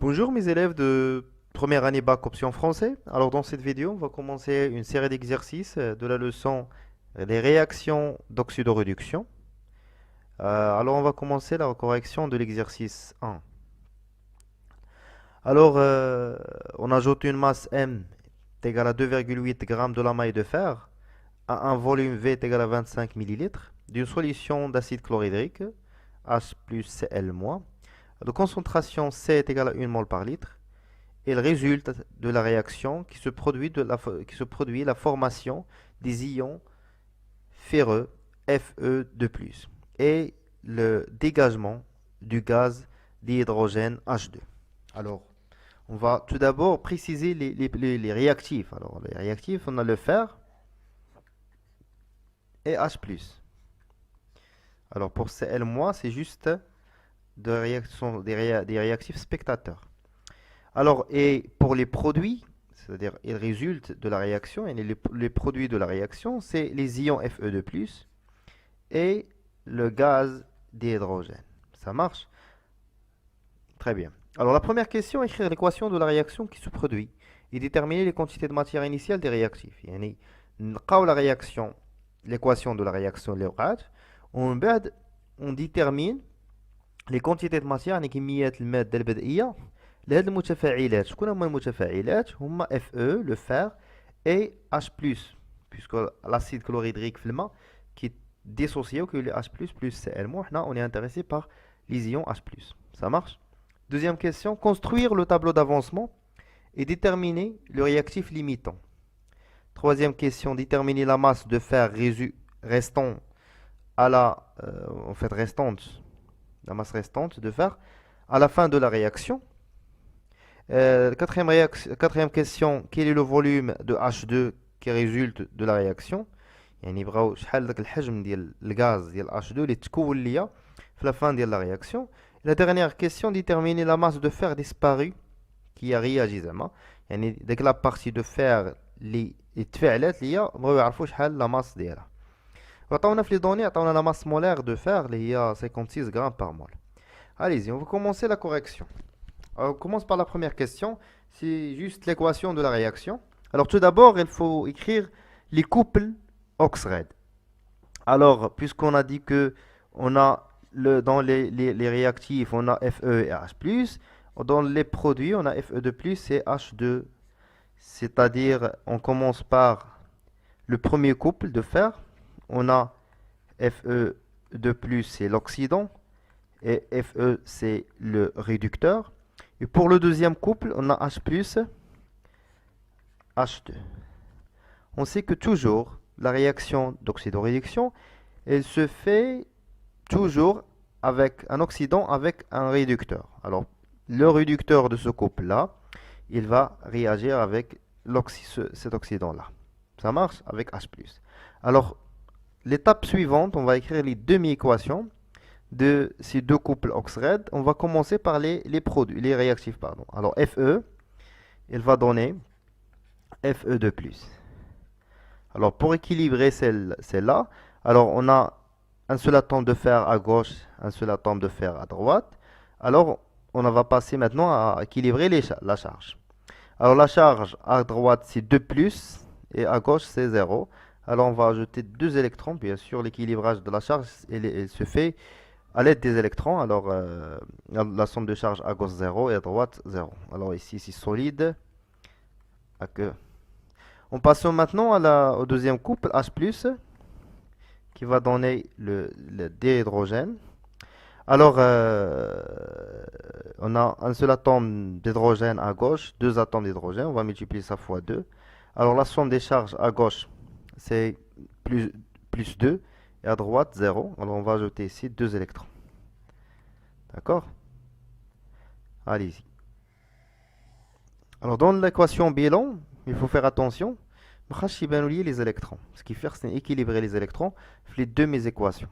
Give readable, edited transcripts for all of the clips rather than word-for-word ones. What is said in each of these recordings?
Bonjour mes élèves de première année bac option français. Alors dans cette vidéo, on va commencer une série d'exercices de la leçon des réactions d'oxydoréduction. Alors on va commencer la correction de l'exercice 1. Alors on ajoute une masse M égale à 2,8 g de la maille de fer à un volume V égal à 25 ml d'une solution d'acide chlorhydrique H plus Cl-. De concentration C est égale à 1 mol par litre. Et il résulte de la réaction qui se produit la formation des ions ferreux Fe2+, et le dégagement du gaz d'hydrogène H2. Alors, on va tout d'abord préciser les réactifs. Alors, les réactifs, on a le fer et H+. Alors, pour Cl-, c'est juste des réactifs spectateurs. Alors, et pour les produits, c'est-à-dire ils résultent de la réaction, et les produits de la réaction, c'est les ions Fe2+, et le gaz d'hydrogène. Ça marche? Très bien. Alors, la première question, écrire l'équation de la réaction qui se produit et déterminer les quantités de matière initiale des réactifs. يعني نلقاو la réaction, l'équation de la réaction اللي وقعت، ومن بعد on détermine les quantités de matière، يعني كميات المادة البدئية لهاد المتفاعلات. شكون هما المتفاعلات؟ هما Fe, le fer, et H+, puisque l'acide chlorhydrique في الماء qui est dissocié au que le H+, plus Cl-. Maintenant, on est intéressé par les ions H+. Ça marche? Deuxième question, construire le tableau d'avancement et déterminer le réactif limitant. Troisième question, déterminer la masse de fer restant à la masse restante de fer à la fin de la réaction. Quatrième question, quel est le volume de H2 qui résulte de la réaction؟ يعني يبغاو شحال داك الحجم ديال الغاز ديال H2 اللي تكون ليا في la fin ديال la réaction. La dernière question, déterminer la masse de fer disparue qui a réagi زعما. يعني داك la partie de fer اللي تفاعلات ليا بغاو يعرفوا شحال la masse ديالها. وعطاونا في لي دوني عطاونا la masse molaire de fer اللي هي 56 grammes par mol. Allez-y, on va commencer la correction. Alors, on commence par la première question, c'est juste l'équation de la réaction. Alors tout d'abord, il faut écrire les couples Oxred. Alors, puisqu'on a dit que on a dans les réactifs, on a Fe et H+, dans les produits, on a Fe2+, et H2. C'est-à-dire, on commence par le premier couple de fer, on a Fe2+, c'est l'oxydant, et Fe, c'est le réducteur. Et pour le deuxième couple, on a H+, H2. On sait que toujours, la réaction d'oxydoréduction, elle se fait toujours avec un oxydant avec un réducteur. Alors, le réducteur de ce couple-là, il va réagir avec cet oxydant-là. Ça marche avec H+. Alors, l'étape suivante, on va écrire les demi-équations de ces deux couples Oxred. On va commencer par les produits, les réactifs, pardon. Alors Fe, il va donner Fe2+. Alors pour équilibrer celle-là, alors on a un seul atome de fer à gauche, un seul atome de fer à droite. Alors on va passer maintenant à équilibrer la charge. Alors la charge à droite c'est 2+, et à gauche c'est 0. Alors on va ajouter 2 électrons. Bien sûr, l'équilibrage de la charge elle se fait à l'aide des électrons. Alors, la somme de charge à gauche 0 et à droite 0. Alors ici, c'est solide. On passe maintenant au deuxième couple, H+, qui va donner le dihydrogène. Alors, on a un seul atome d'hydrogène à gauche, deux atomes d'hydrogène. On va multiplier ça fois 2. Alors, la somme des charges à gauche, c'est plus 2. Et à droite, 0. Alors, on va ajouter ici 2 électrons. D'accord? Allez-y. Alors, dans l'équation bilan, il faut faire attention. Les électrons. Ce qui fait, c'est équilibrer les électrons les deux mes équations.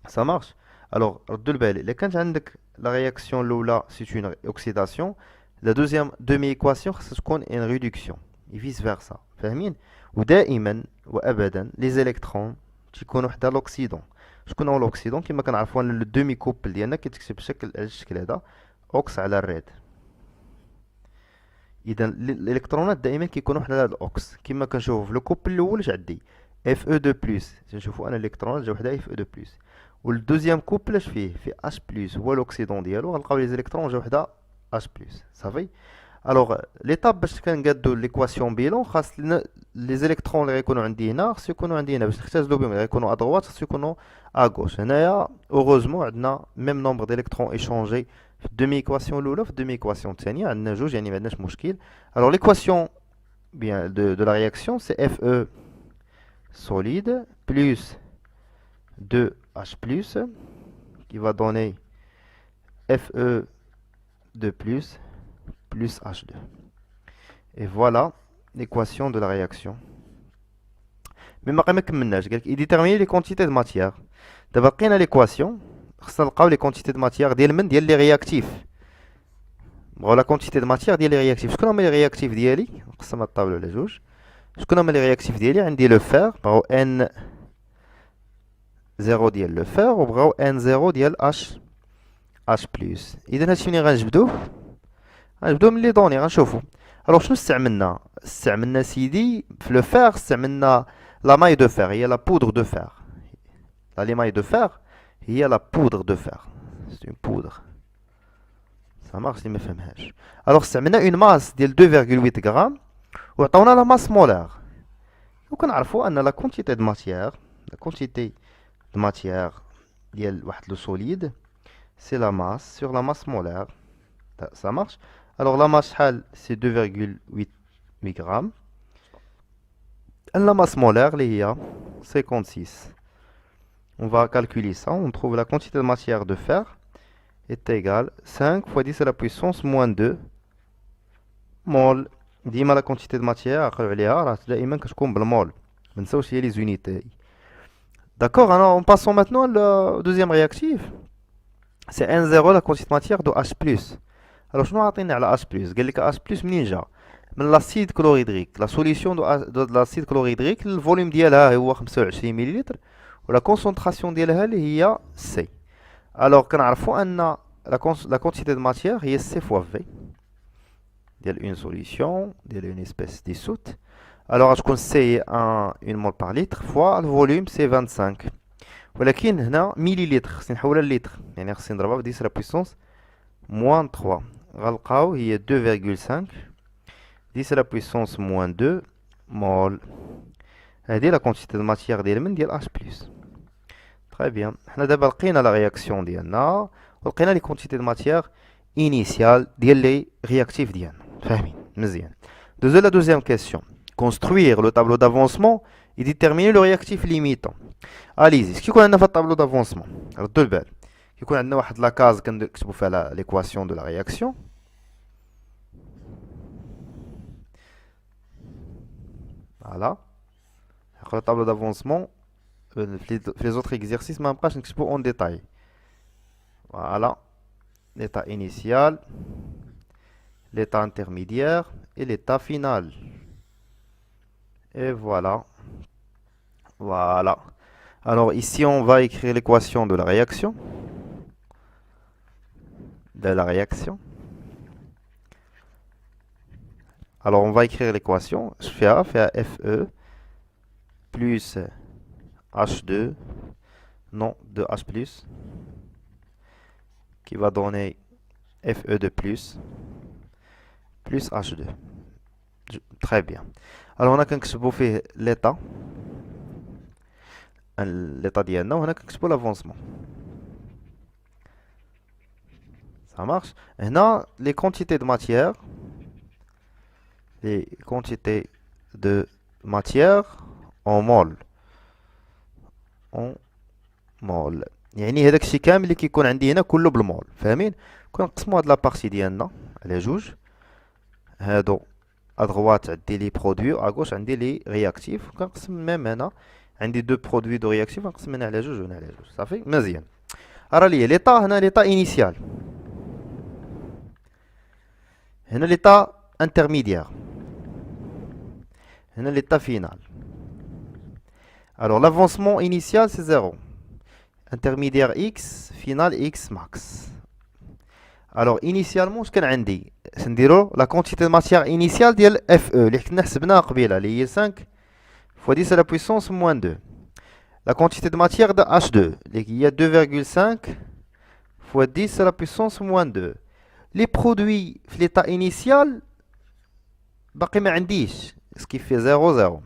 Ça marche? Alors, la réaction Lola, c'est une oxydation. La deuxième demi-équation, c'est une réduction. Et vice-versa. ودائما وابدا les électrons تيكونوا حدا l'oxydant. شكون هو l'oxydant؟ كما كنعرفوا ان الدومي كوبل ديالنا كيتكتب بشكل على الشكل هذا اوكس على الريد. اذا الالكترونات دائما كيكونوا حنا هذا الاوكس كما كنشوفوا في الكوبل الاول اش عندي اف او 2 بلس. تنشوفوا انا الالكترونات جا وحده اف او 2 بلس، والدوزيام كوبل اش فيه اش بلس هو الاكسيدون ديالو، غنلقاو لي زيليكترون جا وحده اش بلس صافي. الوغ ليطاب باش كنقادو ليكواسيون بيلون خاص لنا لي زيليكترون اللي غيكونوا عندي هنا خصو يكونوا عندي هنا باش نختزلوا بهم، غيكونوا ادروات خصو يكونوا اغوش. هنايا اوغوزمون عندنا ميم نومبر ديليكترون ايشونجي في الدومي ايكواسيون الاولى في الدومي ايكواسيون الثانيه عندنا جوج، يعني ما عندناش مشكل. الوغ ليكواسيون bien de la réaction c'est Fe solide plus 2H plus qui va donner Fe de plus H2. Et voilà l'équation de la réaction. Mais ما كملناش، قالك il détermine les quantités de matière. دابا لقينا l'équation، خصنا نلقاو les quantités de matière ديال من ديال لي رياكتيف. بغاو لا كونتيتي دو ماتيير ديال لي رياكتيف. شكون هما لي رياكتيف ديالي؟ نقسم الطابلو على جوج. شكون هما لي رياكتيف ديالي؟ عندي لو فير بغاو ان زيرو ديال لو فير وبغاو ان زيرو ديال اش بلس. اذا هادشي منين غنجبدوه؟ غنجبدوه من لي دوني غنشوفو. الوغ شنو استعملنا؟ استعملنا سيدي في لو فير استعملنا لا ماي دو فير، هي لا بودر دو فير. لا لي ماي دو فير هي لا بودر دو فير، سي اون بودر. Ça marche اللي ما فهمهاش. الوغ استعملنا اون ماس ديال 2.8 غرام وعطاونا لا ماس مولار، وكنعرفوا ان لا كونتيتي دو ماتيير، لا كونتيتي دو ماتيير ديال واحد لو سوليد سي لا ماس سور لا ماس مولار. Ça marche. الوغ لا ماس شحال؟ سي 2.8 غرام. لا ماس مولار اللي هي 56. On va calculer ça, on trouve la quantité de matière de fer est égal 5 fois 10 à la puissance moins 2 مول. ديما لا كونتيتي د ماتيير عقلوا عليها راه دائما كتكون بالمول، ما نساوش هي لي زونيتي. داكوغ انا اون باسون ماتنون لو دوزيام رياكتيف سي ان زيرو لا كونتيتي ماتيير دو اش بلس. الو شنو عاطينا على اش بلس؟ قال لك اش بلس منين جا؟ من لاسيد كلوريدريك. لا سوليسيون دو لاسيد كلوريدريك الفوليوم ديالها هو 25 مليلتر ولا كونسونطراسيون ديالها اللي هي سي. الوغ كنعرفوا ان la quantité de matière هي C fois V ديال une solution ديال une espèce dissoute. alors غتكون C هي 1 mol par litre fois le volume c'est 25، ولكن هنا مليلتر خصني نحولها للتر، يعني خصني نضربها في 10 la puissance moins 3 غنلقاو هي 2.5 10 la puissance moins 2 mol. هذه la quantité de matière ديال من ديال H plus. très bien. حنا دابا لقينا لا رياكسيون ديالنا ولقينا لي كونتيتي دو ماتيير انيسيال ديال لي رياكتيف ديالنا، فاهمين مزيان. دوزو لا دوزيام كيسيون. كونستروير لو طابلو دافونسمون اي ديتيرميني لو رياكتيف ليميتون. اليزي كيكون عندنا في الطابلو دافونسمون ردوا البال، كيكون عندنا واحد لاكاز كنكتبوا فيها ليكواسيون دو لا رياكسيون. فوالا نقرا الطابلو دافونسمون في لي زوطر اكزرسيس ما نبقاش نكتبو اون ديتاي. Voilà, l'état initial, l'état intermédiaire et l'état final. Et voilà. Voilà. Alors ici, on va écrire l'équation de la réaction. Alors on va écrire l'équation. Je fais A, Fe plus H2, non, de H plus, qui va donner Fe de plus H2. Très bien. Alors on a كنكتبوا فيه l'état ديالنا وهنا كنكتبوا l'avancement. Ça marche. هنا les quantités de matière en mol. يعني هذاك الشيء كامل اللي كيكون عندي هنا كله بالمول، فاهمين؟ كنقسموا هاد لابارتي ديالنا على جوج. هادو ادغوات عندي لي برودوي اغوش عندي لي رياكتيف، كنقسم ميم هنا عندي دو برودوي دو رياكتيف كنقسم هنا على جوج وهنا على جوج صافي مزيان. راه ليا ليطا هنا ليطا انيسيال، هنا ليطا انترميديير، هنا ليطا فينال. alors l'avancement initial c'est 0, intermédiaire x, final x max. Alors initialement اش كان عندي نديرو la quantité de matière initiale ديال Fe اللي كنا حسبناها قبيله اللي هي 5 fois 10 à la puissance moins 2. La quantité de matière de H2 اللي هي 2,5 fois 10 à la puissance moins 2. Les produits في l'état initial باقي ما عنديش ce qui fait 0 0.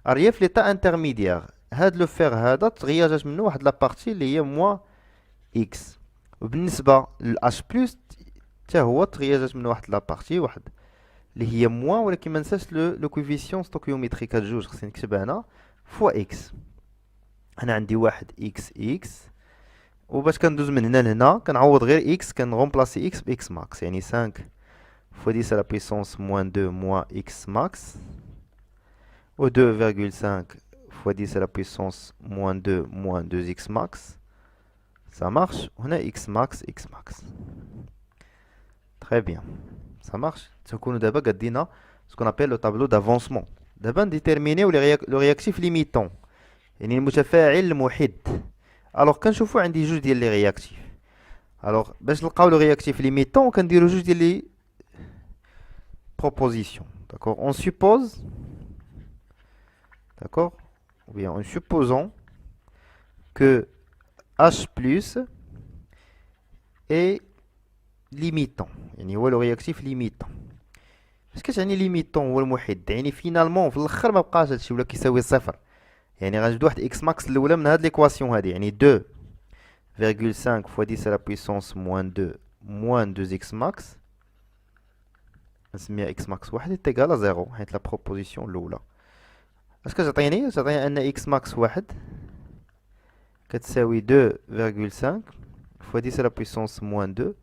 Alors في l'état intermédiaire هاد لو فير هذا تغيرت منه واحد لا بارتي اللي هي موان اكس، وبالنسبه للH بلس حتى هو تغيرت منه واحد لا بارتي واحد اللي هي موان، ولكن ما ننساش لو كوفيسيون ستوكيوميتريك هاد جوج خصني نكتبها هنا فوا اكس. انا عندي واحد اكس اكس، وباش كندوز من هنا لهنا كنعوض غير اكس، كنغومبلاسي اكس باكس ماكس، يعني 5 فوا 10 على بيسونس موان 2 موان اكس ماكس، و 2,5 fois 10 à la puissance moins 2 moins 2x max. Ça marche. On a x max, x max. Très bien. Ça marche. Ce qu'on a ce qu'on appelle le tableau d'avancement. D'abord déterminer le réactif limitant. يعني المتفاعل المحد. Alors كنشوفوا عندي جوج ديال لي رياكتيف. Alors باش نلقاو le réactif limitant كنديروا جوج ديال لي propositions. D'accord. On suppose, d'accord, ou bien en supposant que H plus est limitant، يعني هو لو رياكتيف ليميتون. اش كتعني ليميتون هو المحد؟ يعني فينالمون في الاخر ما بقاش هادشي ولا كيساوي صفر، يعني غنجبدو واحد اكس ماكس الاولى من هاد ليكواسيون هادي، يعني 2,5 fois 10 à la puissance moins 2 moins 2x max نسميها اكس ماكس واحد تيكالا زيرو، حيت لا بروبوزيسيون الاولى اش كتعطيني؟ تعطيني ان اكس ماكس واحد كتساوي 2,5 fois 10 à la puissance moins 2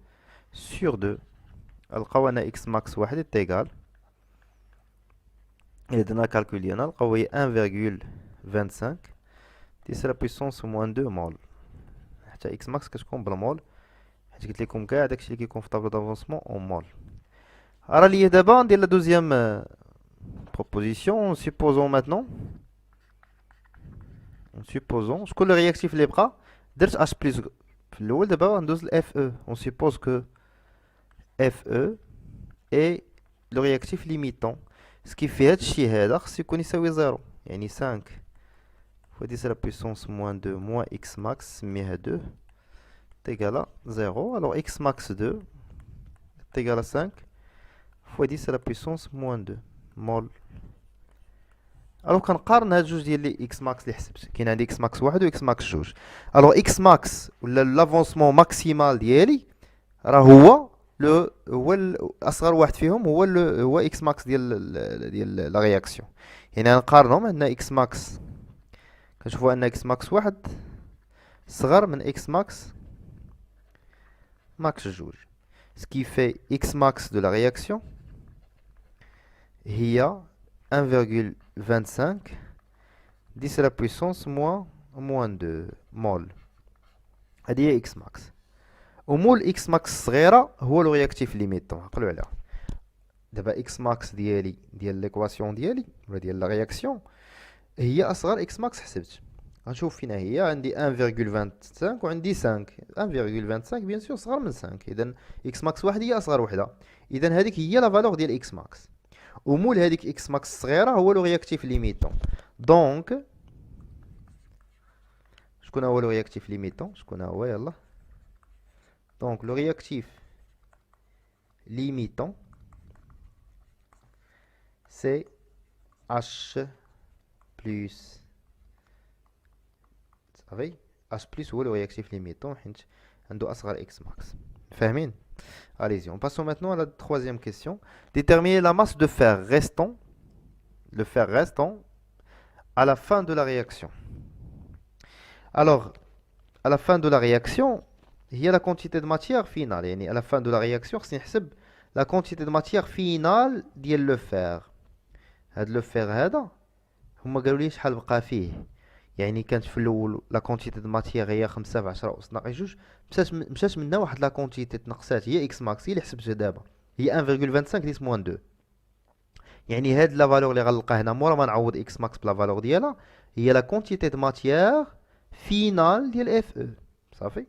sur 2. نلقاو ان اكس ماكس واحد تيكال، إلا درنا كالكول ديالنا نلقاو هي 1,25 10 à la puissance moins 2 مول، حتى اكس ماكس كتكون بالمول، حيت قلت لكم كاع داكشي اللي كيكون في طابلو دافونسمون اون مول. راه ليا دابا ندير لا دوزيام بروبوزيسيون. سيبوزون ماتنون، سيبوزون شكون لو رياكتيف اللي بقى؟ درت اش بلس في الاول، دابا ندوز ل اف او. اون سيبوز كو اف او اي لو رياكتيف ليميتون، سكيفي هادشي هذا خصو يكون يساوي زيرو، يعني 5 fois 10 à la puissance moins 2 moins x max سميها 2 تيكالا زيرو. alors x max 2 تيكالا 5 fois 10 à la puissance moins 2 مول. الوغ كنقارن هاد جوج ديال لي اكس ماكس اللي حسبت، كاين عندي اكس ماكس واحد و اكس ماكس جوج. الوغ اكس ماكس ولا لافونسمون ماكسيمال ديالي راه هو هو الاصغر واحد فيهم، هو اكس ماكس ديال لا رياكسيون. يعني غنقارنهم، عندنا اكس ماكس كنشوفوا ان اكس ماكس واحد صغر من اكس ماكس جوج، سكي في اكس ماكس دو لا رياكسيون هي 1,25 10 à la puissance moins 2 مول. هذه هي اكس ماكس. ومول اكس ماكس الصغيره هو لو رياكتيف ليميتون، عقلوا عليها. دابا اكس ماكس ديالي ديال ليكواسيون ديالي ولا ديال لا رياكسيون هي اصغر اكس ماكس حسبت. غنشوف فينا هي عندي 1,25 وعندي 5. 1,25 بيان سور صغر من 5، اذا اكس ماكس واحد هي اصغر وحده، اذا هذيك هي لا فالور ديال اكس ماكس. ومول هذيك اكس ماكس الصغيره هو لو رياكتيف ليميتون. دونك شكون هو لو رياكتيف ليميتون؟ شكون هو؟ يلا. دونك لو رياكتيف ليميتون سي H بلس. صافي H بلس هو لو رياكتيف ليميتون حيت عنده اصغر اكس ماكس. فاهمين؟ Allez-y, on passe maintenant à la troisième question. Déterminer la masse de fer restant, le fer restant à la fin de la réaction. Alors, à la fin de la réaction, il y a la quantité de matière finale. يعني à la fin de la réaction, c'est نحسب la quantité de matière finale ديال le fer. هاد لو فير هذا هما قالوا لي شحال بقى فيه، يعني كانت في الاول لا كونتيتي دو ماتيير هي 5 في 10 أس ناقص 2، مشات منها واحد لا كونتيتي تنقصات هي اكس ماكس، هي اللي حسبتها دابا هي 1,25 10 موان 2. يعني هاد لا فالور اللي غنلقى هنا مورا ما نعوض اكس ماكس بلا فالور ديالها هي لا كونتيتي دو ماتيير فينال ديال اف او. صافي،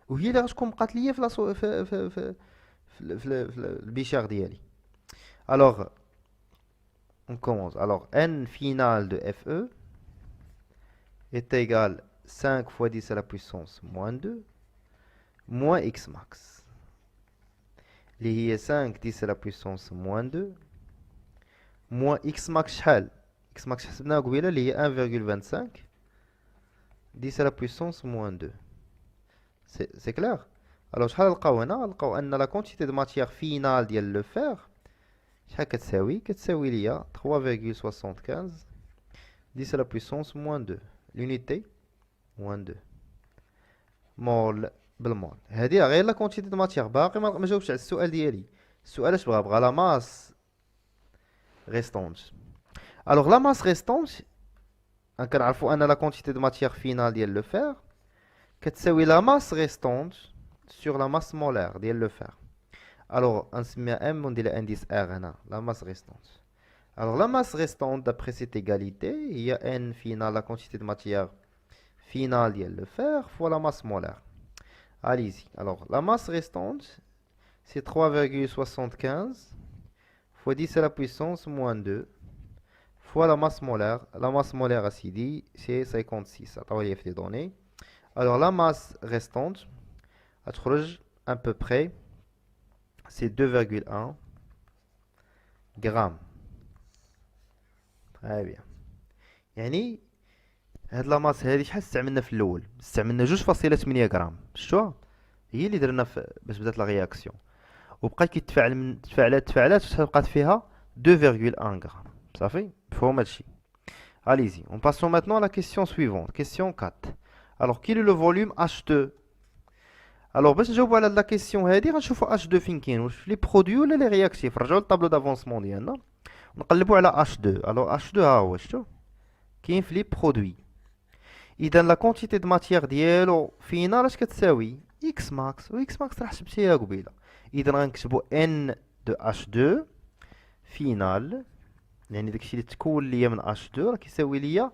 وهي اللي غتكون بقات ليا في في البيشار ديالي. Alors, on commence. Alors, n final de Fe est égal 5 fois 10 à la puissance moins 2 moins x max. اللي هي 5 10 à la puissance moins 2 moins x max شحال؟ x max حسبناها قبيله اللي هي 1,25 10 à la puissance moins 2. C'est clair? Alors شحال نلقاو هنا؟ نلقاو ان لا كونتيتي دو ماتيير فينال ديال لو فير شحال كتساوي؟ كتساوي ليا 3,75 10 à la puissance moins 2. l'unité moins 2 مول بالمول. هذه غير لا كونتيتي دو ماتيير. باقي ما جاوبتش على السؤال ديالي. السؤال اش بغى لا ماس ريستونت. الوغ لا ماس ريستونت كنعرفوا ان لا كونتيتي دو ماتيير فينال ديال لو فير كتساوي لا ماس ريستونت sur la masse molaire ديال لو فير. الوغ نسميها ام وندير انديس ار هنا لا ماس ريستونت. الوغ لا ماس ريستونت دابري سيت ايغاليتي هي ان فينال لا كونتيتي دو ماتيير فينال ديال لو فير فوا لا ماس مولير. Allez-y. Alors, la masse restante, c'est 3,75 fois 10 à la puissance moins 2 fois la masse molaire. La masse molaire acidie, c'est 56. Attends, il y a des données. Alors, la masse restante, à peu près, c'est 2,1 grammes. Très bien. يعني هاد لا ماس هادي شحال استعملنا في الاول؟ استعملنا 2.8 غرام. شفتوها هي اللي درنا باش بدات لا رياكسيون وبقى كيتفاعل من تفاعلات شحال بقات فيها 2,1 غرام. صافي مفهوم هادشي. Allez-y, on passe maintenant à la question suivante, question 4. Alors quel est le volume H2? Alors باش نجاوبوا على لا كيسيون هادي غنشوفوا H2 فين كاين، واش في لي برودوي ولا لي رياكتيف. نرجعوا للطابلو دافونسمون ديالنا ونقلبوا على H2. alors H2 ها هو شفتو كاين في لي برودوي. اذا لا كونتيتي دو ماتيير ديالو فينال اش كتساوي اكس ماكس، و اكس ماكس راه حسبتيها قبيله. اذا غنكتبوا ان دو اش 2 فينال، يعني داكشي اللي تكون ليا من اش 2 راه كيساوي ليا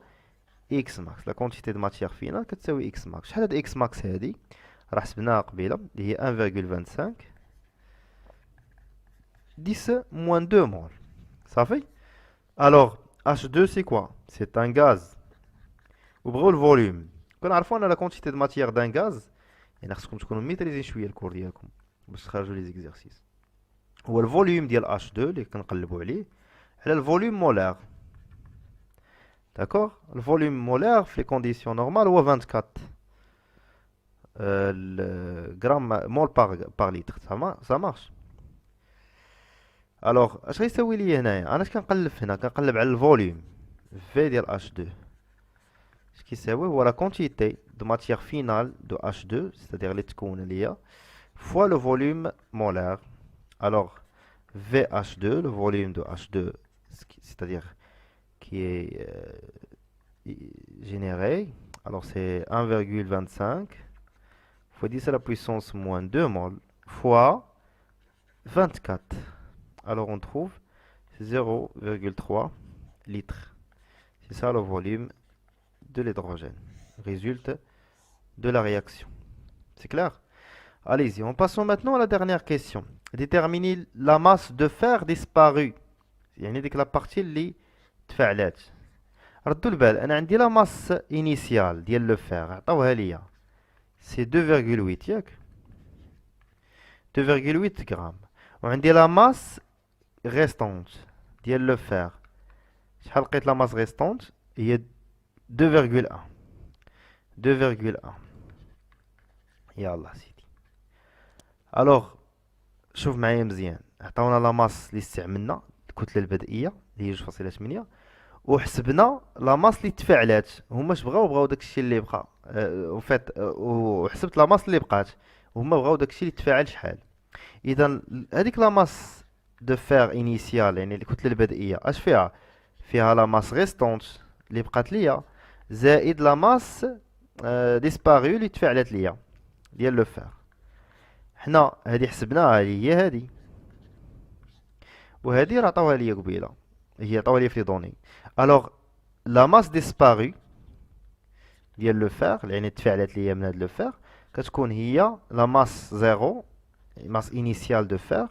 اكس ماكس. لا كونتيتي دو ماتيير فينال كتساوي اكس ماكس. شحال هاد اكس ماكس هادي؟ راه حسبناها قبيله اللي هي 1,25 10 moins 2 mol. صافي. alors H2 c'est quoi? c'est un gaz. وبغيو الفوليوم. كنعرفوا ان لا كونتيتي دو ماتيير دان غاز، يعني خصكم تكونوا ميتريزي شويه الكور ديالكم باش تخرجوا لي زيكزارسيس. هو الفوليوم ديال H2 اللي كنقلبوا عليه على الفوليوم مولار. داكوغ. الفوليوم مولار في لي كونديسيون نورمال هو 24 غرام مول بار لتر. سا مارش. الوغ اش غيساوي لي هنايا؟ انا اش كنقلب هنا؟ كنقلب على الفوليوم في ديال H2. Ce qui c'est oui, la quantité de matière finale de H2, c'est-à-dire les tcounes liées, fois le volume molaire. Alors, VH2, le volume de H2, c'est-à-dire qui est généré, alors c'est 1,25 fois 10 à la puissance moins 2 mol fois 24. Alors on trouve 0,3 litres. C'est ça le volume de l'hydrogène résulte de la réaction. C'est clair? Allez-y, on passe maintenant à la dernière question. Déterminer la masse de fer disparue. يعني ديك la partie اللي تفاعلات. ردوا البال، انا عندي لا ماس انيسيال ديال لو فير عطاوها ليا سي 2,8 ياك 2,8 غرام، وعندي لا ماس ريستونت ديال لو فير. شحال لقيت لا ماس ريستونت؟ هي 2,1 2,1. يلا سيدي. الوغ شوف معايا مزيان، عطاونا لا ماس اللي استعملنا الكتله البدئيه اللي هي 2.8 وحسبنا لا ماس اللي تفاعلات. هما اش بغاو داكشي اللي بقى وفات، وحسبت لا ماس اللي بقات، هما بغاو داكشي اللي تفاعل شحال. اذا هذيك لا ماس دو فير انيسيال يعني الكتله البدئيه اش فيها؟ فيها لا ماس ريستونت اللي بقات ليا زائد لا ماس ديسباريو اللي تفاعلات ليا ديال لو فير. حنا هادي حسبناها هي هادي، وهادي راه عطاوها ليا قبيله، هي عطاوها ليا في لي دوني. الوغ لا ماس ديسباري ديال لو فير يعني تفاعلات ليا من هاد لو فير كتكون هي لا ماس زيرو masse initiale de fer,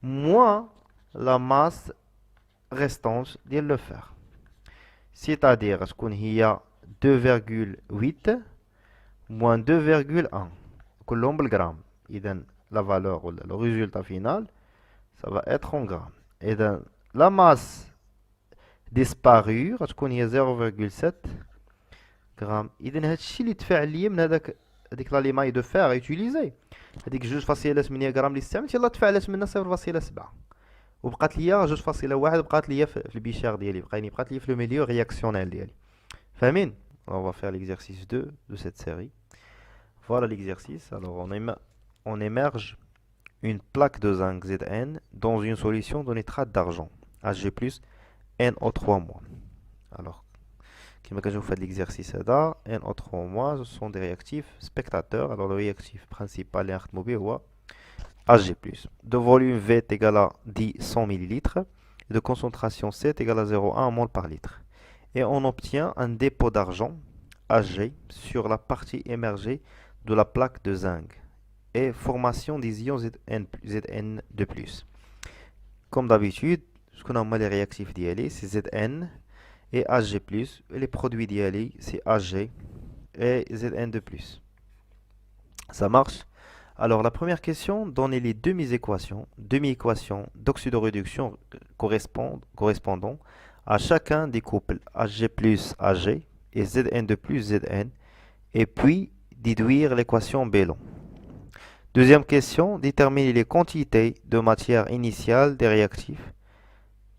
moins la masse restante de le fer. C'est-à-dire, il y a 2,8 moins 2,1. كلهم بالجرام. إذا la valeur ou le résultat final, ça va être en grammes. إذا la masse disparue غتكون هي 0,7 غرام. إذا هذا الشيء اللي دفع ليا من هذيك لا ليماي دو فير يوتيليزي، هذيك 2.8 غرام اللي استعملت يلاه دفعلت منها 0.7، وبقات ليا 2.1 بقات ليا في البيشير ديالي، بقات ليا في لو ميليو رياكسيونيل ديالي. فاهمين؟ On va faire l'exercice 2 de cette série. Voilà l'exercice. Alors on émerge une plaque de zinc Zn dans une solution de nitrate d'argent Hg plus NO3-. Alors, كما كنشوفوا في l'exercice هذا NO3- ce sont des réactifs spectateurs. Alors le réactif principal اللي نخدموا به هو Hg+. De volume V est égal à 10 100 ml et de concentration C est égal à 0,1 mol par litre. Et on obtient un dépôt d'argent Hg sur la partie émergée de la plaque de zinc et formation des ions Zn de plus. Comme d'habitude, ce qu'on a les réactifs d'ILI, c'est Zn et Hg+, et les produits d'ILI, c'est Hg et Zn de plus. Ça marche? Alors la première question, donnez les demi-équations d'oxydoréduction correspondant à chacun des couples Hg plus Hg et Zn de plus Zn, et puis déduire l'équation Bellon. Deuxième question, déterminer les quantités de matière initiale des réactifs.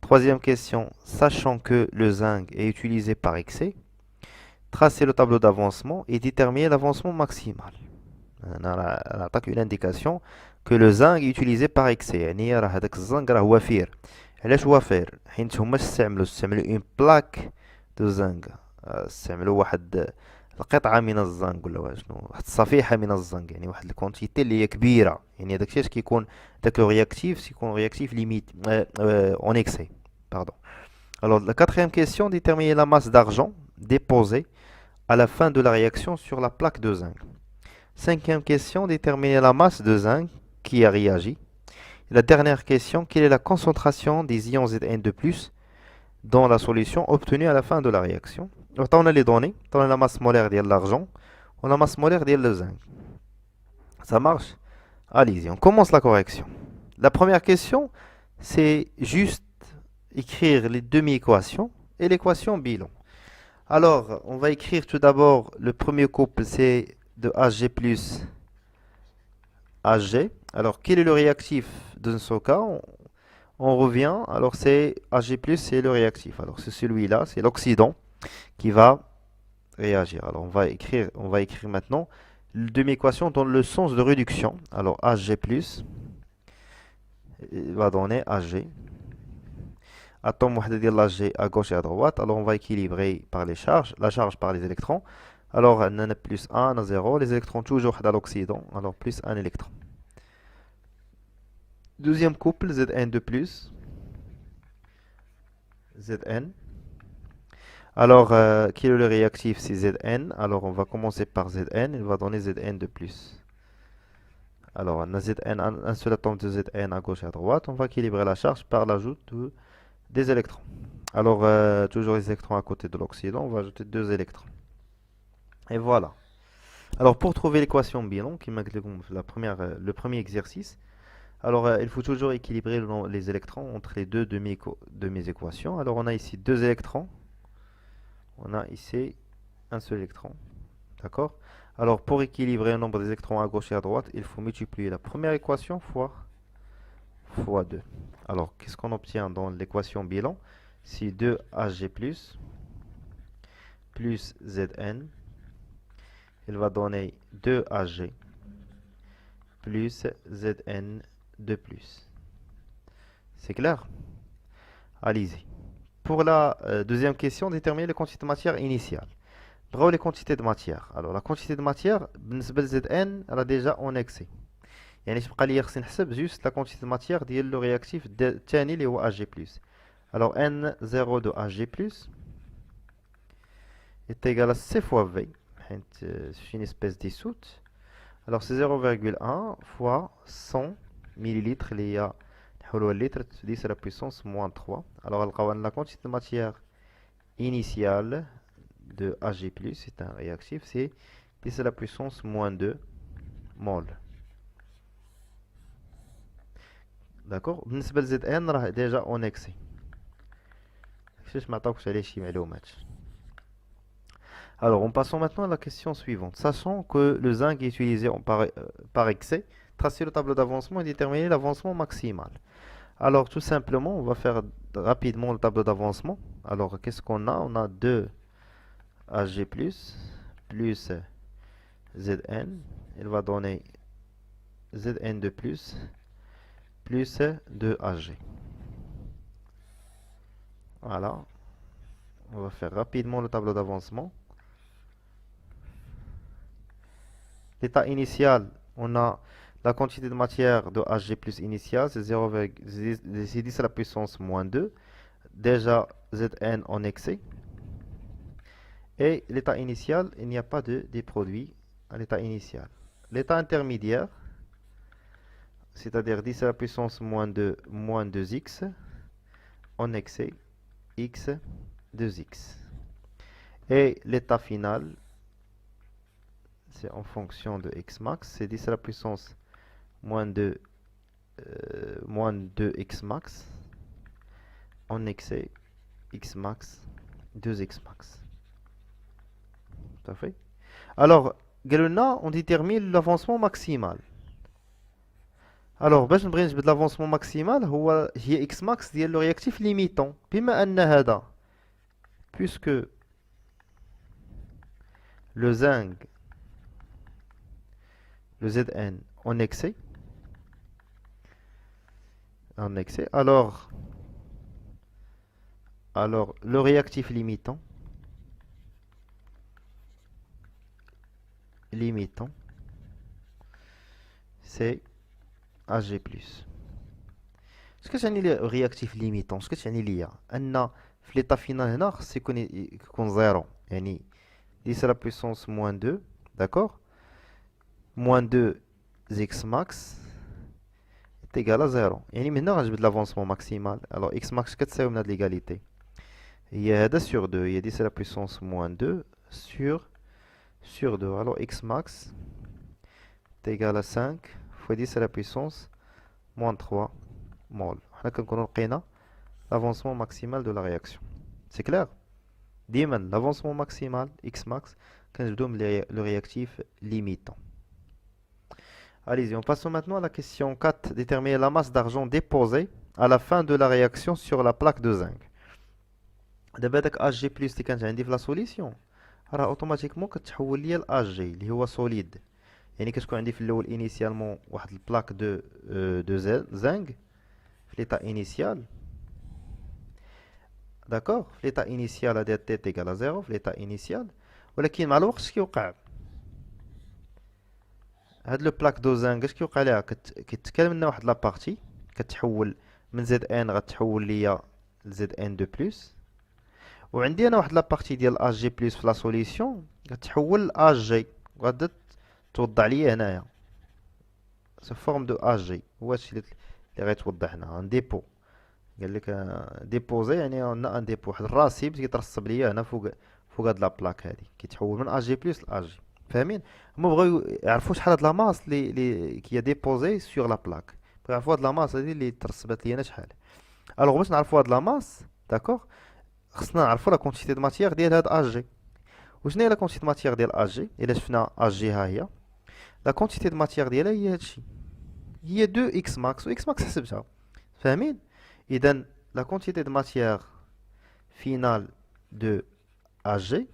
Troisième question, sachant que le zinc est utilisé par excès, tracez le tableau d'avancement et déterminer l'avancement maximal. On attaque une indication que le zinc est utilisé par excès. يعني راه هذاك الزنك راه وفير. علاش وفير؟ حيت هما استعملوا اون بلاك دو زنك، استعملوا واحد القطعه من الزنك ولا شنو، واحد الصفيحه من الزنك، يعني واحد الكونتيتي اللي هي كبيره. يعني هذاك الشيء كيكون داك لو رياكتيف سيكون رياكتيف ليميت اون excès. Pardon. Alors la quatrième question, déterminer la masse d'argent déposée à la fin de la réaction sur la plaque de zinc. Cinquième question, déterminer la masse de zinc qui a réagi. La dernière question, quelle est la concentration des ions Zn de plus dans la solution obtenue à la fin de la réaction. Donc, on a les données, on a la masse molaire de l'argent, on a la masse molaire de le zinc. Ça marche? Allez-y, on commence la correction. La première question, c'est juste écrire les demi-équations et l'équation bilan. Alors, on va écrire tout d'abord le premier couple, c'est de Hg plus Hg. Alors, quel est le réactif dans ce cas? On revient, alors c'est Hg+, c'est le réactif. Alors c'est celui-là, c'est l'oxydant qui va réagir. Alors on va écrire maintenant la demi-équation dans le sens de réduction. Alors Hg+, va donner Hg. Atome واحدة ديال l'Hg à gauche et à droite. Alors on va équilibrer par les charges, la charge par les électrons. Alors on a plus 1, on a 0, les électrons toujours à l'oxydant, alors plus 1 électron. Deuxième couple, Zn de plus, Zn. Alors, qui est le réactif? C'est Zn. Alors, on va commencer par Zn. Il va donner Zn de plus. Alors, on a Zn, un seul atome de Zn à gauche et à droite. On va équilibrer la charge par l'ajout des électrons. Alors, toujours les électrons à côté de l'oxydant. On va ajouter 2 électrons. Et voilà. Alors, pour trouver l'équation bilan, qui m'a le premier exercice, alors il faut toujours équilibrer les électrons entre les deux demi-équations. Alors, on a ici 2 électrons. On a ici un seul électron. D'accord? Alors, pour équilibrer le nombre des électrons à gauche et à droite, il faut multiplier la première équation fois 2. Alors, qu'est-ce qu'on obtient dans l'équation bilan? C'est 2Hg plus Zn. Il va donner 2Hg plus Zn de plus. C'est clair? Allez-y. Pour la deuxième question, déterminer les quantités de matière initiale. Les quantités de matière. Alors la quantité de matière, بالنسبة Zn, elle a déjà en excès. يعني تبقى لي خصني نحسب juste la quantité de matière ديال le réactif الثاني اللي هو Hg+. Alors N0 de Hg+ est égal à C fois V. C'est une espèce dissoute. Alors c'est 0,1 fois 100 millilitres, il y a le litre, 10 à la puissance moins 3. Alors la quantité de matière initiale de Ag+, c'est un réactif, c'est 10 à la puissance moins 2 mol. D'accord. بالنسبة ل Zn راه déjà en excès. Je ما عطاوكش عليه شي معلومات. Alors, en passant maintenant à la question suivante. Sachant que le zinc est utilisé par excès, tracer le tableau d'avancement et déterminer l'avancement maximal. Alors, tout simplement, on va faire rapidement le tableau d'avancement. Alors, qu'est-ce qu'on a? On a 2 Ag+, plus Zn. Il va donner Zn de plus 2 Ag. Voilà. On va faire rapidement le tableau d'avancement. L'état initial, on a la quantité de matière de Hg plus initiale, c'est 10 à la puissance moins 2. Déjà Zn en excès. Et l'état initial, il n'y a pas des produits à l'état initial. L'état intermédiaire, c'est-à-dire 10 à la puissance moins 2 moins 2x, en excès, x 2x. Et l'état final, c'est en fonction de x max, c'est 10 à la puissance moins 2 x max en excès x max 2x max. Tout à fait. Alors, on détermine l'avancement maximal. Alors, باش نبغي نجبد l'avancement maximal هي x max ديال le réactif limitant. بما أن هذا puisque le zinc le Zn en excès, alors le réactif limitant, c'est Ag+. Ce que يعني le réactif limitant, ce que يعني ليا أن في l'état final هنا خص يكون زيرو، يعني 10 à la puissance moins 2, d'accord, moins 2 x max est égal à 0. يعني من هنا غنجبد l'avancement maximal. Alors x max كتساوي من هاد l'égalité هي هذا sur 2، هي 10 à la puissance moins 2 sur 2. Alors x max est égal à 5 fois 10 à la puissance moins 3 mol. حنا كنكونوا لقينا l'avancement maximal de la réaction. C'est clair? ديما l'avancement maximal x max كنجبدو من le réactif limitant. Allez-y, on passe maintenant à la question 4. Déterminer la masse d'argent déposée à la fin de la réaction sur la plaque de zinc. دابا داك Ag plus اللي كانت عندي في لا سوليسيون راه اوتوماتيكمون كتحول ليا ل Ag اللي هو سوليد. يعني كتكون عندي في الاول انيسيالمون واحد البلاك دو زنك في ليتا انيسيال. داكوغ في ليتا انيسيال هادي تي تيكال على زيرو في ليتا انيسيال، ولكن مع الوقت اش كيوقع؟ هاد لو بلاك دو زنك اش كيوقع ليها؟ كيتكال منها واحد لابارتي كتحول من زد ان غتحول ليا لزد ان دو بلس، وعندي انا واحد لابارتي ديال اج جي بلس في لا سوليسيون غتحول لاج جي وغادا توضع ليا هنايا سو فورم دو اج جي. هو هادشي اللي غيتوضح هنا ان ديبو. قال لك ديبوزي يعني عندنا ان ديبو، واحد الراسيب كيترسب ليا هنا فوق هاد لا بلاك هادي كيتحول من اج جي بلس لاج جي. فاهمين؟ هما بغاو يعرفوا شحال هاد لا ماس اللي كي ديبوزي سور لا بلاك، بغاو يعرفوا هاد لا ماس هادي اللي ترسبات لينا شحال. الوغ باش نعرفوا هاد لا ماس داكوغ خصنا نعرفوا لا كونتيتي دو ماتيير ديال هاد اج جي. وشنو هي لا كونتيتي دو ماتيير ديال اج جي؟ الا شفنا اج جي ها هي لا كونتيتي دو ماتيير ديالها هي هادشي، هي 2 اكس ماكس، و اكس ماكس حسبتها. فاهمين؟ اذا لا كونتيتي دو ماتيير فينال دو اج جي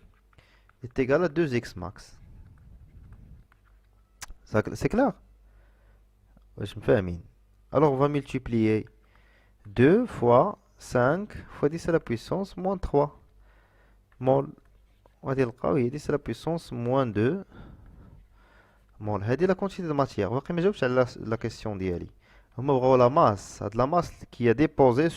est égal à 2x max. C'est clair? واش مفاهمين؟ alors on va multiplier 2 fois 5 fois 10 à la puissance moins 3 mol. وغادي نلقاو هي 10 à la puissance moins 2 مول. هادي لا كونتيتي دو ماتيير. باقي ما جاوبتش على لا كيسيون ديالي. هما بغاو لا ماس، هاد لا ماس كي ديبوزي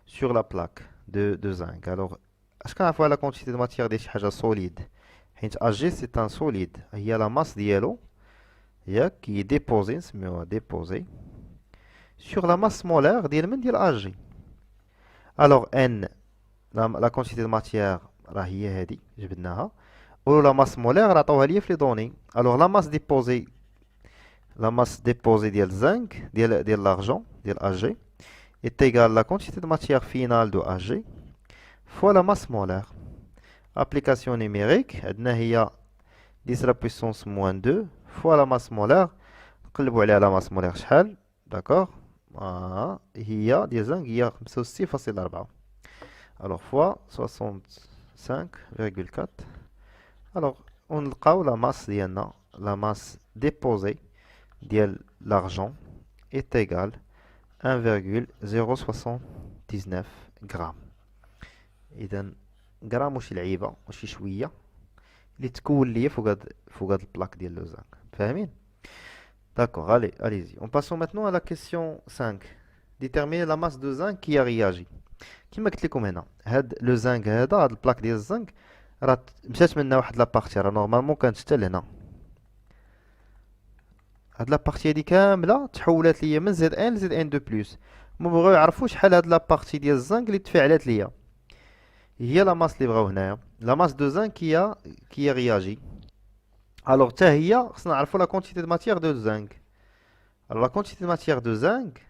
sur la plaque de zinc. alors اش كنعرفوا على لا كونتيتي دو ماتيير ديال شي حاجه سوليد؟ حيت اج جي سي ان سوليد، هي لا ماس ديالو qui est déposé, déposé sur la masse molaire d'il Ag. Alors N, la quantité de matière, راهي هي هذه جبدناها. ou la masse molaire عطاوها لي في les données. Alors la masse déposée ديال zinc ديال l'argent ديال Ag est égale à la quantité de matière finale de Ag fois la masse molaire. Application numérique, عندنا هي 10 à la puissance moins 2 fois la masse molaire. نقلبوا عليها la masse molaire شحال. D'accord. هي ديال zinc هي 65,4. Alors fois 65,4. Alors on نلقاو la masse ديالنا, la masse déposée ديال l'argent est égale 1,079 غرام. اذا غرام ماشي لعيبه ماشي شويه اللي تكون ليا فوق هاد البلاك ديال لو زنك. فاهمين؟ D'accord, allez-y. On passons maintenant à la question 5. Déterminer la masse de zinc qui a réagi. كيما قلت لكم هنا هاد لو زنك هذا هاد البلاك ديال الزنك راه مشات منها واحد لابارتي راه نورمالمون كانت حتى لهنا. هاد لابارتي هادي كامله تحولات ليا من زد ان لزد ان دو بلس. هما بغاو يعرفوا شحال هاد لابارتي ديال الزنك اللي تفاعلات ليا. هي لا ماس اللي بغاو هنايا لا ماس دو زنك كي رياجي. الوغ حتى هي خصنا نعرفوا لا كونتيتي دو ماتيير دو زنك. الوغ لا كونتيتي دو ماتيير دو زنك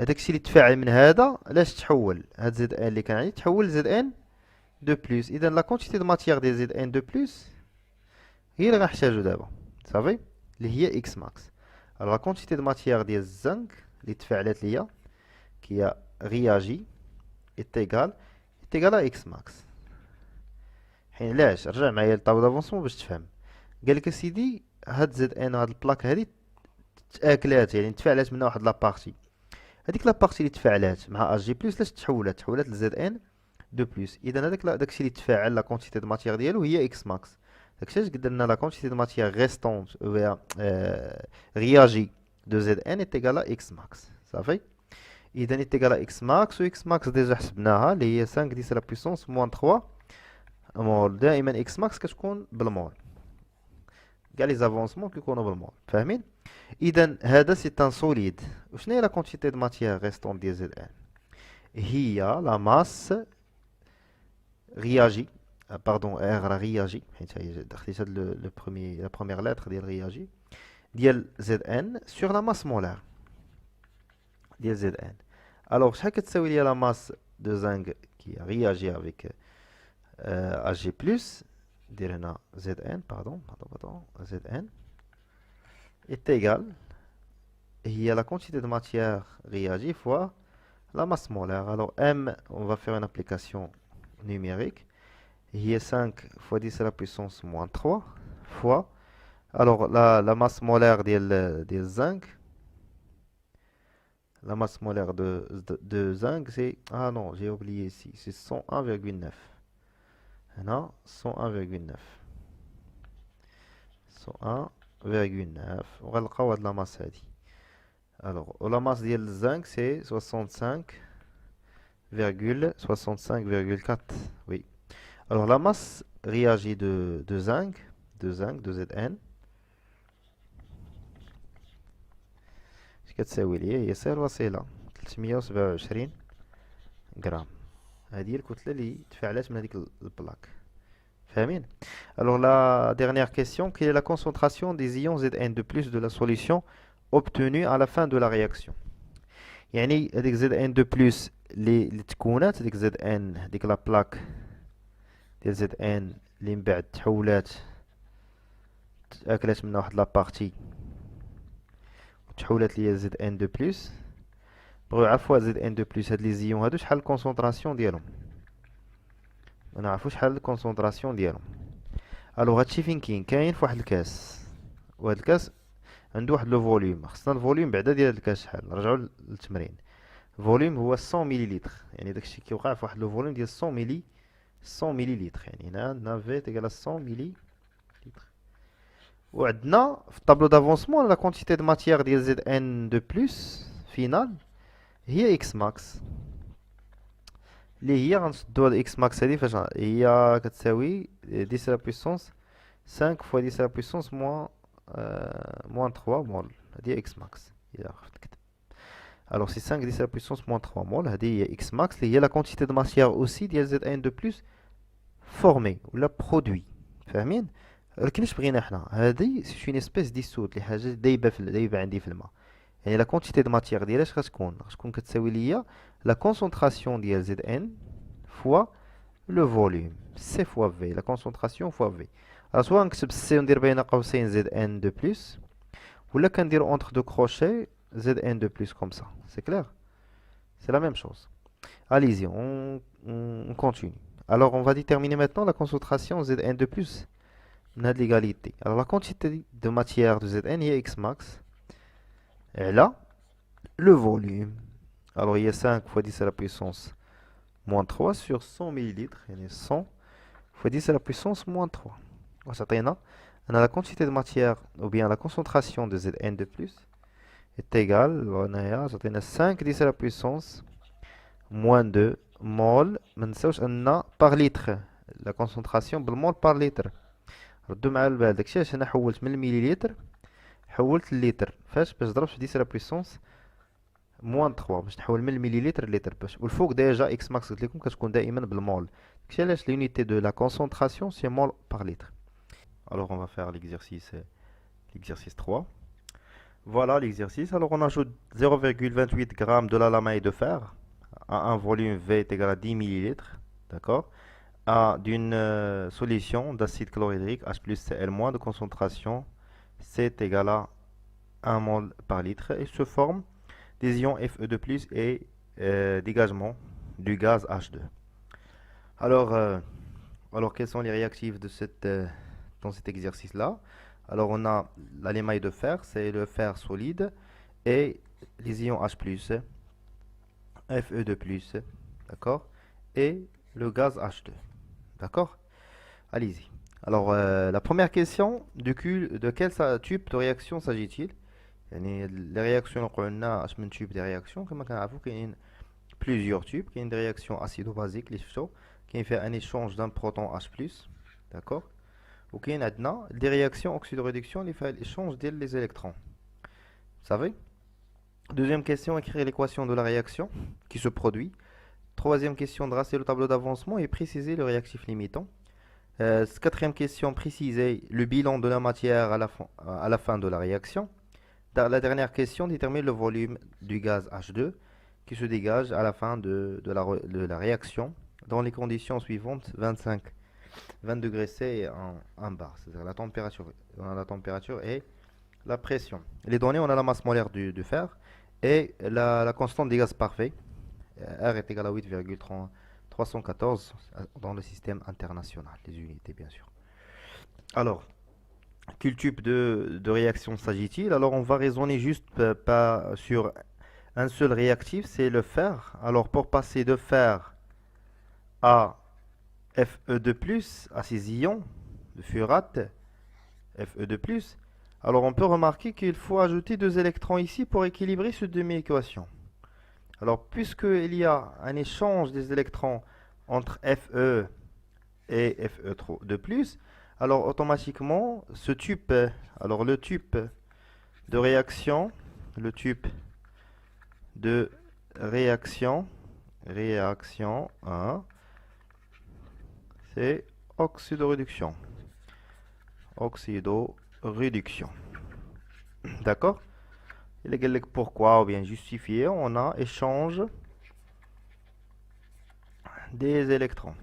هداكشي اللي تفاعل من هذا علاش تحول هاد زد ان اللي كان عندي تحول لزد ان دو بلس. اذا لا كونتيتي دو ماتيير ديال زد ان دو بلس هي اللي غنحتاجو دابا صافي اللي هي اكس ماكس. الوغ لا كونتيتي دو ماتيير ديال الزنك اللي تفاعلات ليا كي رياجي est égal à x max. حين علاش رجع معايا للطابو دافونسمون باش تفهم. قال لك اسيدي هاد زد ان هاد البلاك هادي تاكلات يعني تفاعلات منها واحد لابارتي. هذيك لابارتي اللي تفاعلات مع اش جي بلس لاش تحولات لزد ان دو بلس. اذا داكشي اللي تفاعل لا كونتيتي دو ماتيير ديالو هي اكس ماكس. داكشي علاش درنا لا كونتيتي دو ماتيير ريستونت رياجي دو زد ان est égal à x max. صافي. إذا est égal à x max و x max ديجا حسبناها اللي هي 5 10 لا بويسونس موان 3 مول. دائما x max كتكون بالمول. كاع لي زافونسمون كيكونوا بالمول. فاهمين؟ إذا هذا سي ان سوليد. وشنو هي لا كونتيتي دو ماتيير ريستون ديال زد ان؟ هي لا ماس رياجي باردون ار راه رياجي حيت هي خديت هاد لو بروميير لا بروميير لتر ديال رياجي ديال زد ان سور لا ماس مولار ديال زد ان. الوغ شحال كتساوي ليا لا ماس دو زنك كي رياجي افيك اج بلس. دير هنا زد ان باردون زد ان est égal هي la quantité de matière réagie fois la masse molaire. Alors M, on va faire une application numérique. هي 5 fois 10 à la puissance moins 3 fois. Alors la masse molaire ديال zinc. La masse molaire de zinc, c'est... Ah non, j'ai oublié ici. C'est 101,9. Non, 101,9. 101,9. On va le de la masse. Alors, la masse de zinc, c'est 65,4. Oui. Alors, la masse réagit de zinc, de Zn. كتساوي لي هي سير وسيلة 327 غرام. هذه هي الكتلة اللي تفاعلات من هذيك البلاك. فاهمين؟ Alors la dernière question, quelle est la concentration des ions Zn de plus de la solution obtenue à la fin de la réaction؟ يعني هذيك Zn de plus اللي تكونات هذيك Zn هذيك لا بلاك ديال Zn اللي من بعد تحولات تاكلات منها واحد لابارتي تحولات ليا زد ان دو بلس. بغيو يعرفوا زد ان دو بلس هاد لي زيون هادو شحال الكونسونطراسيون ديالهم. ونعرفوا شحال الكونسونطراسيون ديالهم. الوغ هادشي فين كاين في واحد الكاس. وهاد الكاس عنده واحد لو فوليوم. خصنا الفوليوم بعدا ديال هاد الكاس شحال. نرجعوا للتمرين. الفوليوم هو 100 مليلتر. يعني داكشي كيوقع في واحد لو فوليوم ديال 100 مليلتر. يعني هنا عندنا في تيكال 100 مليلتر. وعندنا في الطابلو دافونسمون لا كونتيتي دو ماتيير ديال زد ان دو بلس فينال هي اكس ماكس اللي هي غنشدو هاد اكس ماكس هادي فاش هي كتساوي 10 لا بويسونس 5 فوا 10 لا بويسونس موان moins 3 mol. هذه X max. Alors c'est 5 10 à la puissance moins 3 mol. هذه X max. Il y a la quantité de matière aussi ديال Zn de plus formée ولا produit. فاهمين؟ ولكن اش بغينا حنا؟ هذه سي une espèce dissoute اللي حاجة دايبة عندي في الماء. يعني لا كونتيتي دو ماتيير ديالها اش غتكون كتساوي ليا لا كونسونطراسيون ديال Zn فوا لو فوليوم سي فوا في لا كونسونطراسيون فوا في. سواء نكتب سي وندير بين قوسين Zn دو بلس ولا كندير اونتر دو كروشي Zn de plus comme ça. C'est clair? C'est la même chose. Allez-y, on continue. Alors, on va déterminer maintenant la concentration Zn de plus de l'égalité. Alors, la quantité de matière de Zn est X max. Et là, le volume. Alors, il y a 5 fois 10 à la puissance moins 3 sur 100 millilitres. Il y a 100 fois 10 à la puissance moins 3. On a la quantité de matière, ou bien la concentration de Zn de plus est égale, on a 5 10 à la puissance moins 2 mol par litre. La concentration بالمول par litre. ردوا مع البال داكشي علاش انا حولت من المليليتر حولت الليتر فاش باش ضربت في 10 على puissance moins 3 باش نحول من المليليتر لليتر باش والفوق ديجا اكس ماكس قلت لكم كتكون دائما بالمول. داكشي علاش l'unité de la concentration c'est mol par litre. Alors on va faire l'exercice 3. Voilà l'exercice. Alors on ajoute 0,28 g de la lamaille de fer à un volume V est égal à 10 ml, d'accord, à d'une solution d'acide chlorhydrique H plus Cl- de concentration C est égal à 1 mol par litre et se forme des ions Fe2+ et dégagement du gaz H2. Alors quels sont les réactifs de dans cet exercice-là? Alors on a l'émail de fer, c'est le fer solide, et les ions H+, Fe2+, d'accord, et le gaz H2, d'accord. Allez-y. Alors la première question, de quel type de réaction s'agit-il? Les réactions qu'on a, un type de réaction, comme on a plusieurs types, il y a une réaction acido-basique, qui fait un échange d'un proton H+, d'accord. Ok, maintenant, des réactions oxydoréduction, il fait l'échange des électrons. Vous savez? Deuxième question, écrire l'équation de la réaction qui se produit. Troisième question, tracer le tableau d'avancement et préciser le réactif limitant. Quatrième question, préciser le bilan de la matière à la fin de la réaction. La dernière question, déterminer le volume du gaz H2 qui se dégage à la fin de la réaction dans les conditions suivantes, 20 degrés C en bas, c'est-à-dire la température et la pression. Les données, on a la masse molaire du fer et la constante des gaz parfaits. R est égal à 8,314 dans le système international, les unités bien sûr. Alors, quel type de réaction s'agit-il? Alors, on va raisonner juste pas sur un seul réactif, c'est le fer. Alors, pour passer de fer à Fe2+, à ces ions de furate, Fe2+, alors on peut remarquer qu'il faut ajouter 2 électrons ici pour équilibrer cette demi-équation. Alors puisqu'il y a un échange des électrons entre Fe et Fe2+, alors automatiquement ce type, alors le type de réaction, réaction 1, c'est oxydoréduction. D'accord? Pourquoi ou bien justifié, on a échange des électrons.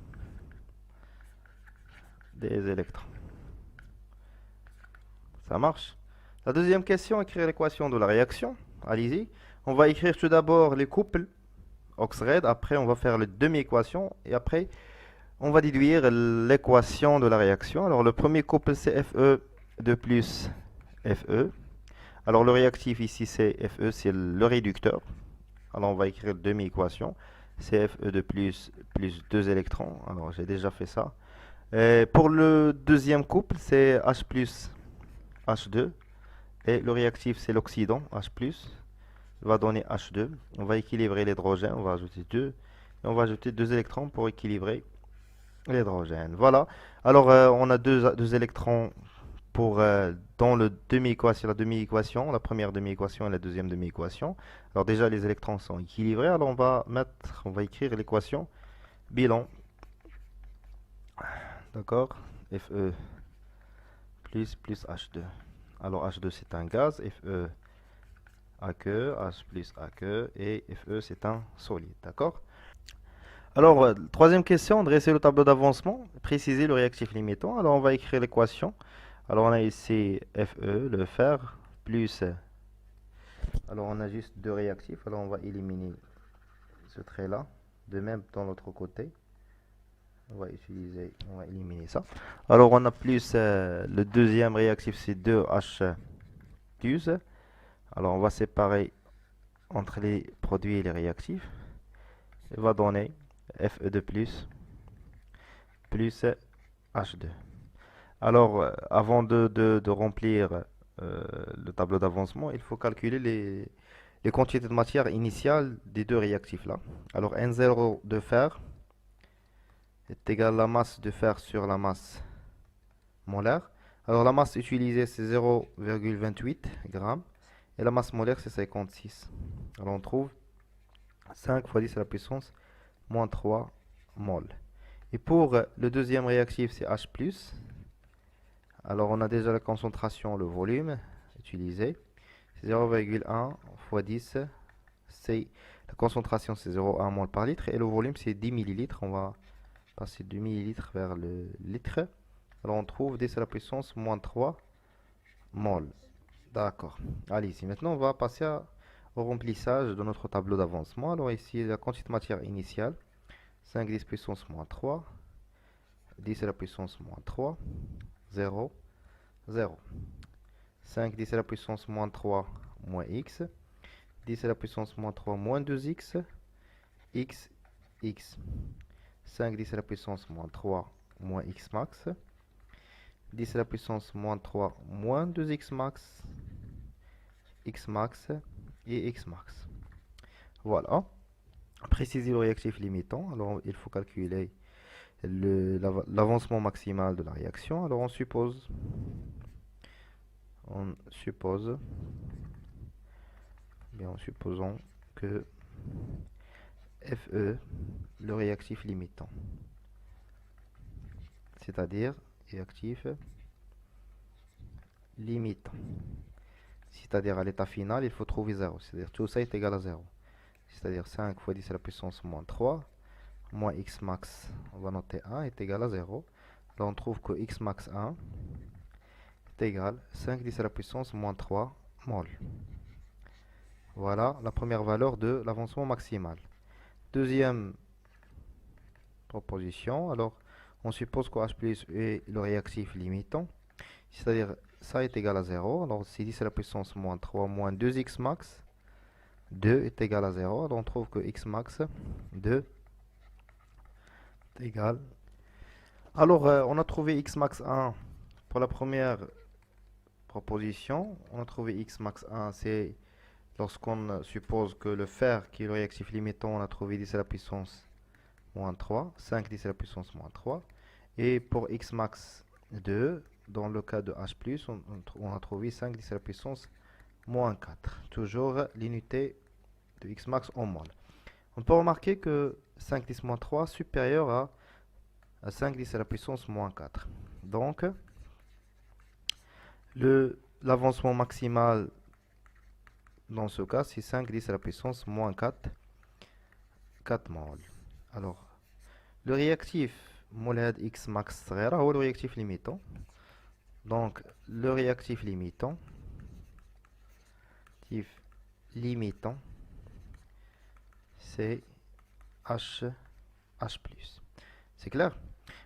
Ça marche? La deuxième question, écrire l'équation de la réaction. Allez-y. On va écrire tout d'abord les couples oxred, après on va faire les demi-équations et après on va déduire l'équation de la réaction. Alors le premier couple c'est Fe2+ Fe. Alors le réactif ici c'est Fe, c'est le réducteur. Alors on va écrire demi-équation. C'est Fe2+ plus 2 électrons. Alors j'ai déjà fait ça. Et pour le deuxième couple c'est H+ H2. Et le réactif c'est l'oxydant H+. Il va donner H2. On va équilibrer l'hydrogène. On va ajouter 2. Et on va ajouter 2 électrons pour équilibrer l'hydrogène. Voilà. Alors on a deux électrons pour dans le demi-équation, la demi-équation, la première demi-équation et la deuxième demi-équation. Alors déjà les électrons sont équilibrés, alors on va écrire l'équation bilan, d'accord, Fe plus H2. Alors H2 c'est un gaz, Fe aqueux, H plus aqueux et Fe c'est un solide, d'accord. Alors, troisième question, dresser le tableau d'avancement, préciser le réactif limitant. Alors, on va écrire l'équation. Alors, on a ici Fe, le fer, plus... Alors, on a juste deux réactifs. Alors, on va éliminer ce trait-là. De même, dans l'autre côté. On va éliminer ça. Alors, on a plus le deuxième réactif, c'est 2H plus. Alors, on va séparer entre les produits et les réactifs. Il va donner Fe2 plus H2. Alors, avant de remplir le tableau d'avancement, il faut calculer les quantités de matière initiale des deux réactifs là. Alors, N0 de fer est égal à la masse de fer sur la masse molaire. Alors, la masse utilisée, c'est 0,28 grammes et la masse molaire, c'est 56. Alors, on trouve 5 fois 10 à la puissance moins 3 mol. Et pour le deuxième réactif, c'est H+. Alors, on a déjà la concentration, le volume utilisé. C'est 0,1 fois 10. La concentration, c'est 0,1 mol par litre. Et le volume, c'est 10 millilitres. On va passer du millilitre vers le litre. Alors, on trouve 10 à la puissance moins 3 mol. D'accord. Allez, ici. Maintenant, on va passer au remplissage de notre tableau d'avancement. Alors, ici, la quantité de matière initiale. 5 10 puissance moins 3. 10 à la puissance moins 3. 0, 0. 5 10 à la puissance moins 3 moins x. 10 à la puissance moins 3 moins 2x. X, x. 5 10 à la puissance moins 3 moins x max. 10 à la puissance moins 3 moins 2x max. X max et x max. Voilà. Préciser le réactif limitant. Alors, il faut calculer l'avancement maximal de la réaction. Alors, on suppose, bien en supposant que Fe, le réactif limitant, c'est-à-dire réactif limitant, c'est-à-dire à l'état final, il faut trouver 0, c'est-à-dire tout ça est égal à 0, c'est-à-dire 5 fois 10 à la puissance moins 3 moins x max, on va noter 1, est égal à 0. Là, on trouve que x max 1 est égal à 5 10 à la puissance moins 3 mol. Voilà la première valeur de l'avancement maximal. Deuxième proposition, alors on suppose que H plus est le réactif limitant, c'est-à-dire ça est égal à 0. Alors si 10 à la puissance moins 3 moins 2x max, 2 est égal à 0. Alors on trouve que x max 2 est égal. Alors on a trouvé x max 1 pour la première proposition. On a trouvé x max 1, c'est lorsqu'on suppose que le fer qui est le réactif limitant, on a trouvé 10 à la puissance moins 3, 5 10 à la puissance moins 3. Et pour x max 2, dans le cas de H+, on a trouvé 5 10 à la puissance moins 4. Toujours l'unité de x max en mol. On peut remarquer que 5 10 moins 3 supérieur à 5 10 à la puissance moins 4. Donc, l'avancement maximal dans ce cas, c'est 5 10 à la puissance moins 4 mol. Alors, le réactif مولاد x max صغيرة هو le réactif limitant. Donc, le réactif limitant, c'est H+. C'est clair?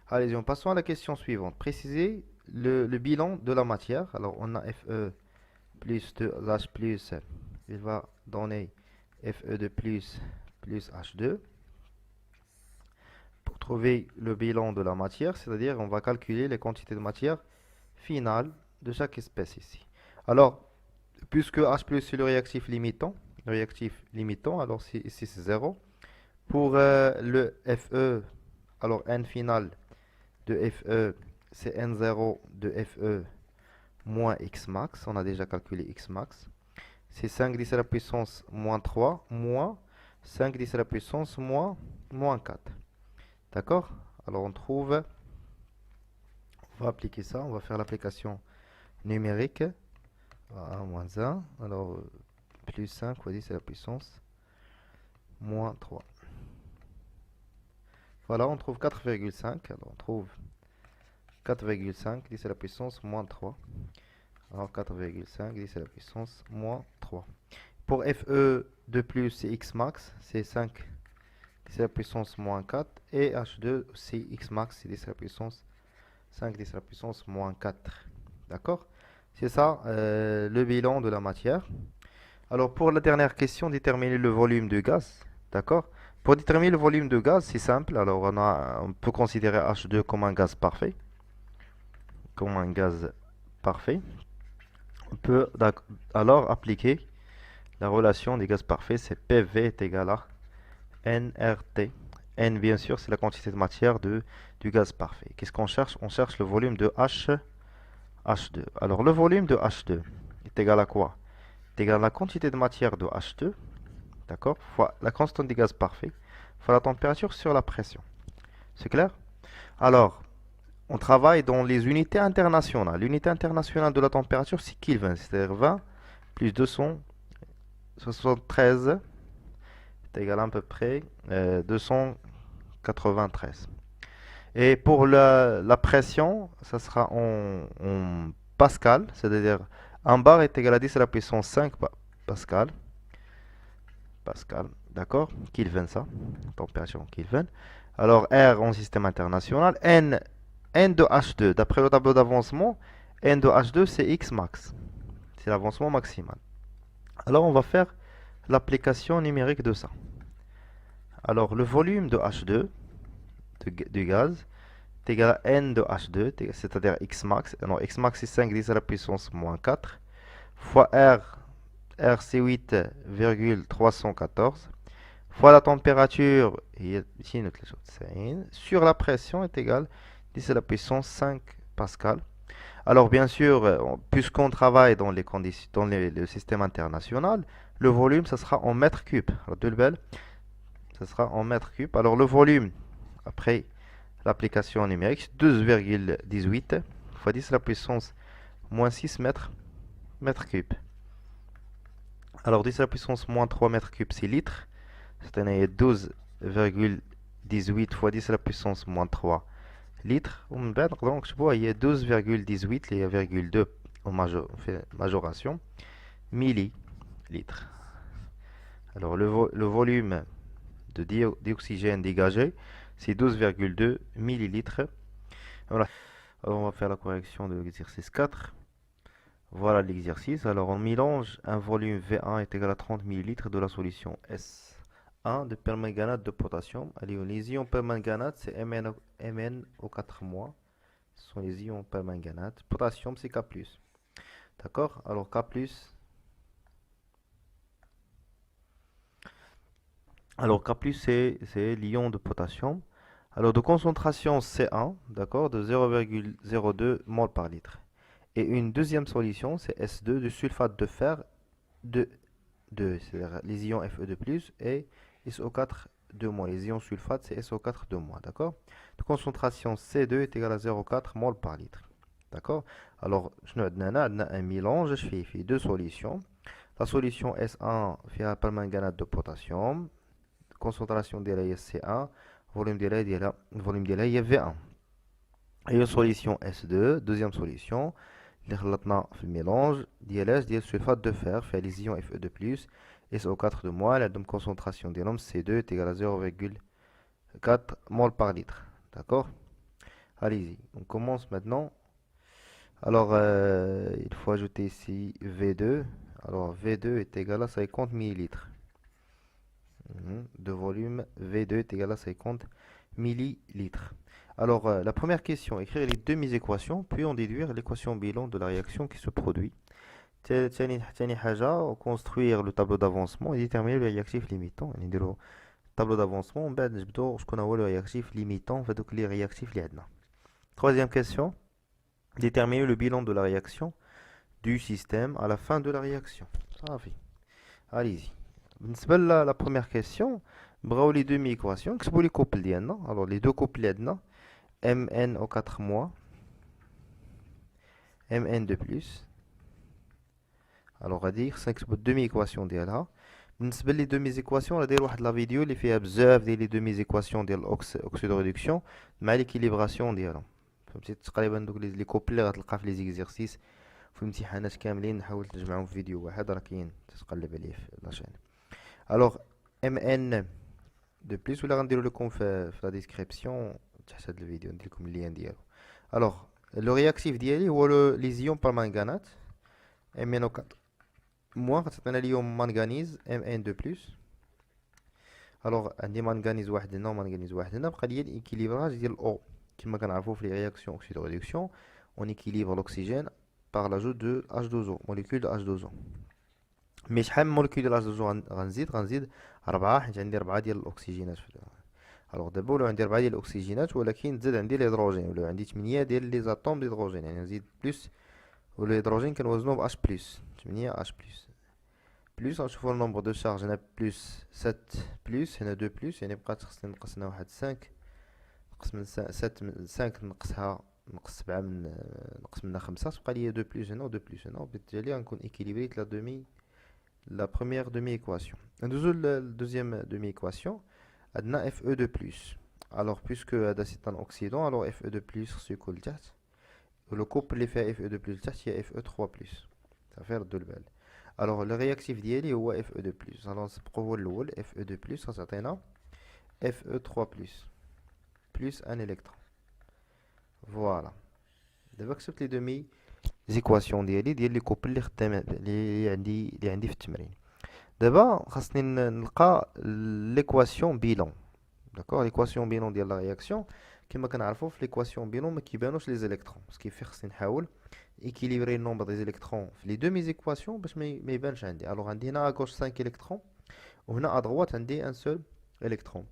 Allez, passons à la question suivante. Préciser le bilan de la matière. Alors, on a Fe plus 2H plus, il va donner Fe2 plus H2. Pour trouver le bilan de la matière, c'est-à-dire on va calculer les quantités de matière finale de chaque espèce ici. Alors, puisque H plus est le réactif limitant, alors ici c'est 0. Pour le Fe, alors N final de Fe, c'est N0 de Fe moins x max. On a déjà calculé x max. C'est 5 10 à la puissance moins 3 moins 5 10 à la puissance moins 4. D'accord? Alors on trouve, on va appliquer ça, on va faire l'application numérique. 1 moins 1, alors plus 5 fois 10 à la puissance moins 3. Voilà, on trouve 4,5. Alors on trouve 4,5 10 à la puissance moins 3. Alors 4,5 10 à la puissance moins 3. Pour FE de plus, c'est X max, c'est 5 10 à la puissance moins 4. Et H2, c'est X max, c'est 10 à la puissance 5 10 à la puissance moins 4. D'accord? C'est ça le bilan de la matière. Alors pour la dernière question, déterminer le volume de gaz. D'accord? Pour déterminer le volume de gaz, c'est simple. Alors on peut considérer H2 comme un gaz parfait. Comme un gaz parfait. On peut alors appliquer la relation des gaz parfaits, c'est PV est égal à nRT. N, bien sûr, c'est la quantité de matière du gaz parfait. Qu'est-ce qu'on cherche? On cherche le volume de H2. Alors, le volume de H2 est égal à quoi? Est égal à la quantité de matière de H2, d'accord, fois la constante des gaz parfaits, fois la température sur la pression. C'est clair? Alors, on travaille dans les unités internationales. L'unité internationale de la température, c'est Kelvin, c'est-à-dire 20 plus 273 est égal à peu près 293. Et pour la pression, ça sera en pascal, c'est-à-dire un bar est égal à 10 à la puissance 5 pascal. Pascal, d'accord? Kelvin, ça, température en Kelvin. Alors R en système international, N de H2, d'après le tableau d'avancement, N de H2 c'est X max, c'est l'avancement maximal. Alors on va faire l'application numérique de ça. Alors le volume de H2 du gaz est égal à N de H2, c'est-à-dire X max. Non, X max c'est 5 10 à la puissance moins 4 fois R c'est 8,314 fois la température sur la pression est égal 10 à la puissance 5 pascal. Alors bien sûr, puisqu'on travaille dans les conditions, dans le système international, le volume, ça sera en mètres cubes. Alors de belle, ça sera en mètres cubes. Alors le volume, après l'application numérique, 12,18 fois 10 à la puissance moins 6 mètres cubes. Alors 10 à la puissance moins 3 mètres cubes, c'est litres. C'est-à-dire 12,18 fois 10 à la puissance moins 3 litres. Donc je vois, il y a 12,18, il y a 0,2 en majoration, millilitres. Alors le volume de d'oxygène dégagé, c'est 12,2 millilitres. Voilà. Alors on va faire la correction de l'exercice 4. Voilà l'exercice. Alors on mélange un volume V1 est égal à 30 millilitres de la solution S1 de permanganate de potassium. Allez, les ions permanganate, c'est Mn au 4 mois. Ce sont les ions permanganate. Potassium, c'est K+. D'accord? Alors K+. Alors K+, c'est l'ion de potassium. Alors de concentration C1, d'accord, de 0,02 mol par litre. Et une deuxième solution, c'est S2 de sulfate de fer de 2, c'est-à-dire les ions Fe2+, et SO4 2-. Les ions sulfate, c'est SO4 2-, d'accord? De concentration C2 est égale à 0,4 mol par litre. D'accord? Alors, je n'ai un mélange, je fais deux solutions. La solution S1 fait un permanganate de potassium, concentration de la C1, volume de la V1. Et la solution S2, deuxième solution, اللي خلطنا في الميلانج ديال sulfate de fer fait les ions Fe2+, SO4 2-, عندهم concentration ديالهم C2 est égal à 0,4 mol par litre. D'accord? Allez-y, on commence maintenant. Alors, il faut ajouter ici V2. Alors, V2 est égal à 50 millilitres. De volume, V2 est égal à 50 millilitres. Alors, la première question, écrire les demi-équations, puis en déduire l'équation bilan de la réaction qui se produit. ثاني حاجة, construire le tableau d'avancement et déterminer le réactif limitant. نديرو tableau d'avancement, ومن بعد نجبدو شكون هو le réactif limitant في هذوك les réactifs اللي عندنا. Troisième question, déterminer le bilan de la réaction du système à la fin de la réaction. صافي. Allez-y. بالنسبة la première question, بغاو les demi-équations, نكتبوا les couples ديالنا. Alors les deux couples اللي عندنا mn au 4 mois, mn de plus. Alors غادي خصنا نكتبوا demi-équation ديالها. بالنسبة لي demi-équation غادي ندير واحد لا فيديو اللي فيها بزاف ديال لي demi-équation ديال الاوكسيد ريدكسيون مع ليكيليبراسيون ديالهم. فهمتي تقريبا دوك لي كوبل اللي غتلقى في لي زيكزيرسيس في الامتحانات كاملين نحاول نجمعهم في فيديو واحد راه كاين تتقلب عليه في لاشين. الوغ ام ان دو بليس ولا غنديرو لكم في لا ديسكريبسيون تحت هذا الفيديو ندير لكم اللين ديالو. الوغ لو رياكتيف ديالي هو لي زيون بالمانغانات ام ان او 4 موان غتعطينا اليوم مانغانيز ام ان دو بلس. الوغ عندي مانغانيز واحد هنا ومانغانيز واحد هنا، بقى لي الايكيليبراج ديال او كما كنعرفوا في لي رياكسيون اوكسيد ريدكسيون اون ايكيليبر لوكسيجين par l'ajout de H2O, molécule de H2O. مي شحال من molécule de H2O غنزيد 4 حيت عندي 4 ديال الاكسجينات. الوغ دابا ولاو عندي 4 ديال الاكسجينات ولكن تزاد عندي الهيدروجين، ولاو عندي 8 ديال لي زاتوم ديال الهيدروجين، يعني نزيد بلس والهيدروجين كنوزنوه ب H بلس 8 H بلس بلس. غنشوفو النومبر دو شارج هنا بلس 7 بلس هنا 2 بلس، يعني بقات خصني نقص هنا واحد 5 نقص من 5 نقصها نقص 7 من نقص منها 5 تبقى لي 2 بلس هنا و 2 بلس هنا، وبالتالي غنكون ايكيليبريت لا بروميير دومي ايكواسيون. ندوزو للدوزيام دومي ايكواسيون. عندنا اف او دو بلس. الوغ بويسكو هذا سي ان اوكسيدون الوغ اف او دو بلس خصو يكون لتحت، ولو كوبل اللي فيها اف او دو بلس لتحت هي اف او 3 بلس. صافي ردو البال. الوغ لو رياكتيف ديالي هو اف او دو بلس. الوغ نسبقو هو الاول اف او دو بلس غتعطينا اف او 3 بلس بلس ان الكترون. فوالا دابا كتبت لي دومي زيكواسيون ديال لي كوبل اللي خدام اللي عندي في التمرين. دابا خاصني نلقى ليكواسيون بيلون. داكوغ ليكواسيون بيلون ديال لا رياكسيون كما كنعرفوا في ليكواسيون بيلون ما كيبانوش لي زيليكترون، باسكو في خاصني نحاول ايكيليبري النومبر دي زيليكترون في لي دومي زيكواسيون باش ما يبانش عندي. الوغ عندي هنا اغوش 5 الكترون وهنا ادروات عندي ان سول الكترون.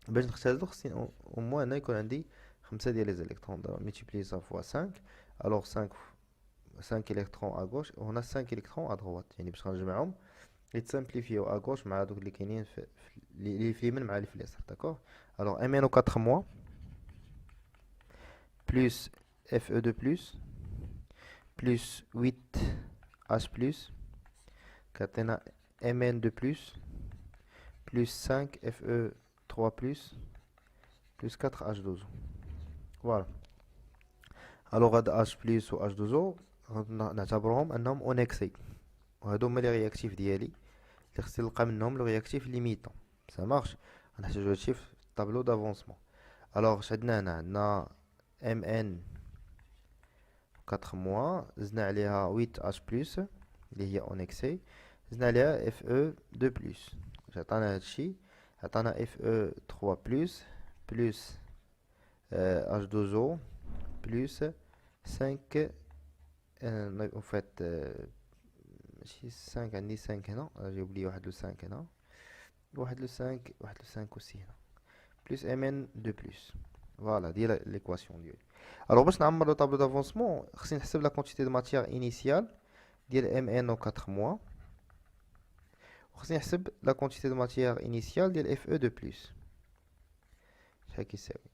باش نختارو خصني او موان هنا يكون عندي 5 ديال لي زيليكترون. دابا ملتيبلي سا فوا 5 الوغ 5 الكترون ا غوش وهنا 5 الكترون ا دروات، يعني باش غنجمعهم يتسامبليفيو ا غوش مع دوك اللي كاينين في اللي في اليمين مع اللي في اليسار. داكوغ الوغ ام ان او 4 mois plus Fe2 plus 8H plus كتعطينا Mn2 plus 5 Fe3 plus 4H2O. فوالا الوغ هاد H plus و H2O نعتبرهم انهم اونكسي، وهادو هما لي رياكتيف ديالي اللي خصني نلقى منهم لو رياكتيف ليميتون. سا مارش غنحتاجو هادشي في الطابلو دافونسمون. الوغ اش عندنا هنا؟ عندنا Mn 4 mois زدنا عليها 8H plus اللي هي اونكسي، زدنا عليها Fe2 plus عطانا هادشي، عطانا Fe3 plus H2O plus 5 en fait ماشي 5 عندي 5 هنا جاي بلي واحد لو 5 هنا واحد لو 5 aussi هنا plus Mn2 plus. فوالا ديال ليكواسيون ديالي. الوغ باش نعمر لو طابلو دافونسمون خصني نحسب لا كونتيتي دو ماتيير انيسيال ديال ام ان او 4 mois وخصني نحسب لا كونتيتي دو ماتيير انيسيال ديال اف او دو بلس. شحال كيساوي؟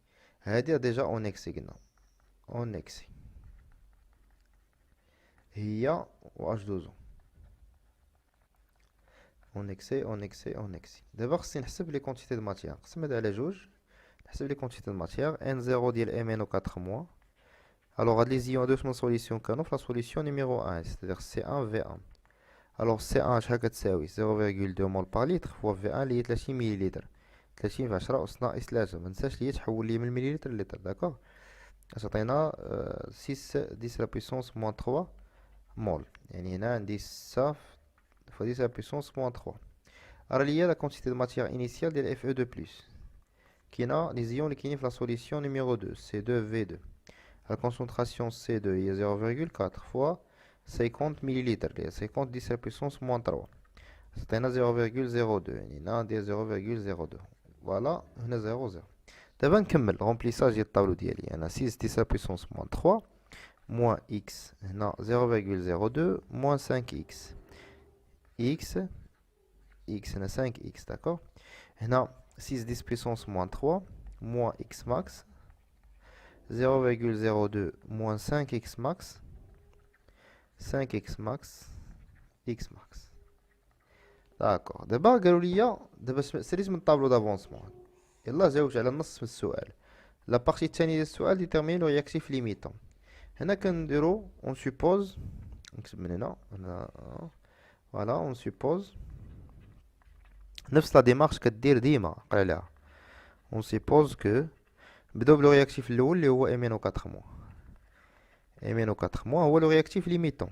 هادي ديجا اونكسي قلنا اونكسي هي و اش دوزو اونكسي. دابا خصني نحسب لي كونتيتي دو ماتيير، نقسم هذا على جوج نحسب لي كونتيتي دو ماتيير ان 0 ديال ام ان او 4 mois. الوغ هاد لي زيون هادو من سوليسيون كانوا في لا سوليسيون نيميرو 1 c'est-à-dire C1 V1. الوغ C1 شحال كتساوي 0.2 مول بار لتر فوا V1 اللي هي 30 مليلتر، 30 في 10 أس ناقص 3. منساش ليا تحول لي من المليلتر للتر. داكوغ اش عطينا 6 10 لا بويسونس موان 3 مول، يعني هنا عندي 6 فوا 10 لا بويسونس موان 3. راه ليا لا كونتيتي دو ماتيير انيسيال ديال اف او 2 بلس كاينه لي زيون اللي كاينين في لا سوليسيون نيميرو 2 C2 V2. La concentration C2 est 0,4 fois 50 millilitres, 50 10 à la puissance moins 3. C'est 0,02 يعني هنا ندير 0,02. فوالا هنا 0 0. دابا نكمل رومبليساج ديال الطابلو ديالي. انا 6 10 à la puissance moins 3 moins x, non, 0,02 moins 5x. X, x, on a 5x, d'accord? Non, 6 10 puissance moins 3, moins x max, 0,02 moins 5x max, 5x max, x max. D'accord. دابا قالوا لي دابا ساليت من الطابلو دافونسمون. يلا جاوبت على النص من السؤال. لا بارتي الثانية ديال السؤال ديتيرميني لو رياكتيف ليميتون. هنا كنديرو اون سوبوز، نكتب من هنا فوالا اون سوبوز نفس لا ديمارش كدير ديما قرا عليها. اون سوبوز كو نبداو بلو رياكتيف الاول اللي هو ام ان او 4 موا. ام ان او 4 موا هو لو رياكتيف ليميتون.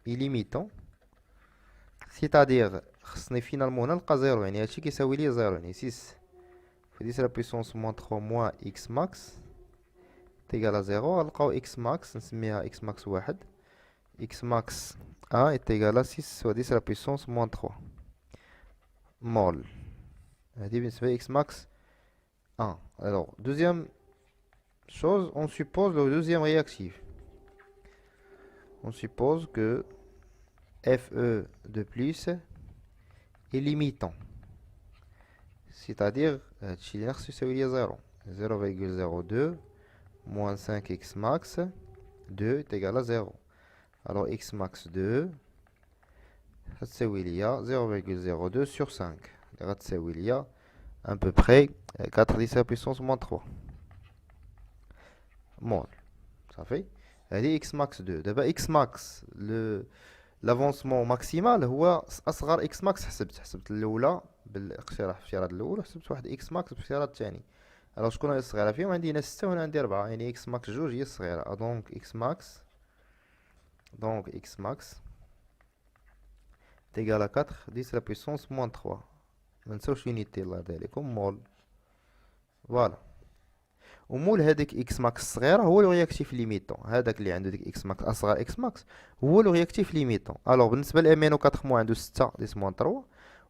ليميتون سيتادير خصني فينالمون هنا نلقى زيرو، يعني هادشي كيساوي لي زيرو، يعني 6 في 10 لا بويسونس موان 3 موان اكس ماكس تيغال زيرو. غنلقاو اكس ماكس نسميها اكس ماكس واحد، اكس ماكس ان تيغال 6 في 10 لا بويسونس موان 3 مول. هادي بالنسبة ل اكس ماكس 1. Alors, deuxième chose, on suppose le deuxième réactif. On suppose que Fe de plus est limitant. C'est-à-dire, c'est 0. 0,02 moins 5x max 2 est égal à 0. Alors x max 2, c'est 0,02 sur 5. C'est à peu près 4 10 à la puissance moins 3 mol. Ça fait x max 2. D'abord x max, l'avancement maximal هو اصغر x max. حسبت الاولى بالاقتراح في الافتراض الاول، حسبت واحد x max بالافتراض الثاني. alors شكون هي الصغيره فيهم؟ عندي هنا 6 وهنا عندي 4، يعني x max 2 هي الصغيره. دونك x max تيغال 4 10 لا بويسونس موان 3. ما نساوش يونيتي الله يرضي عليكم، مول. فوالا. ومول هذاك اكس ماكس الصغيره هو لو رياكتيف ليميتون. هذاك اللي عنده ديك اكس ماكس اصغر اكس ماكس هو لو رياكتيف ليميتون. الوغ بالنسبه ل ام ان او 4 مو عنده 6 ديس موان 3،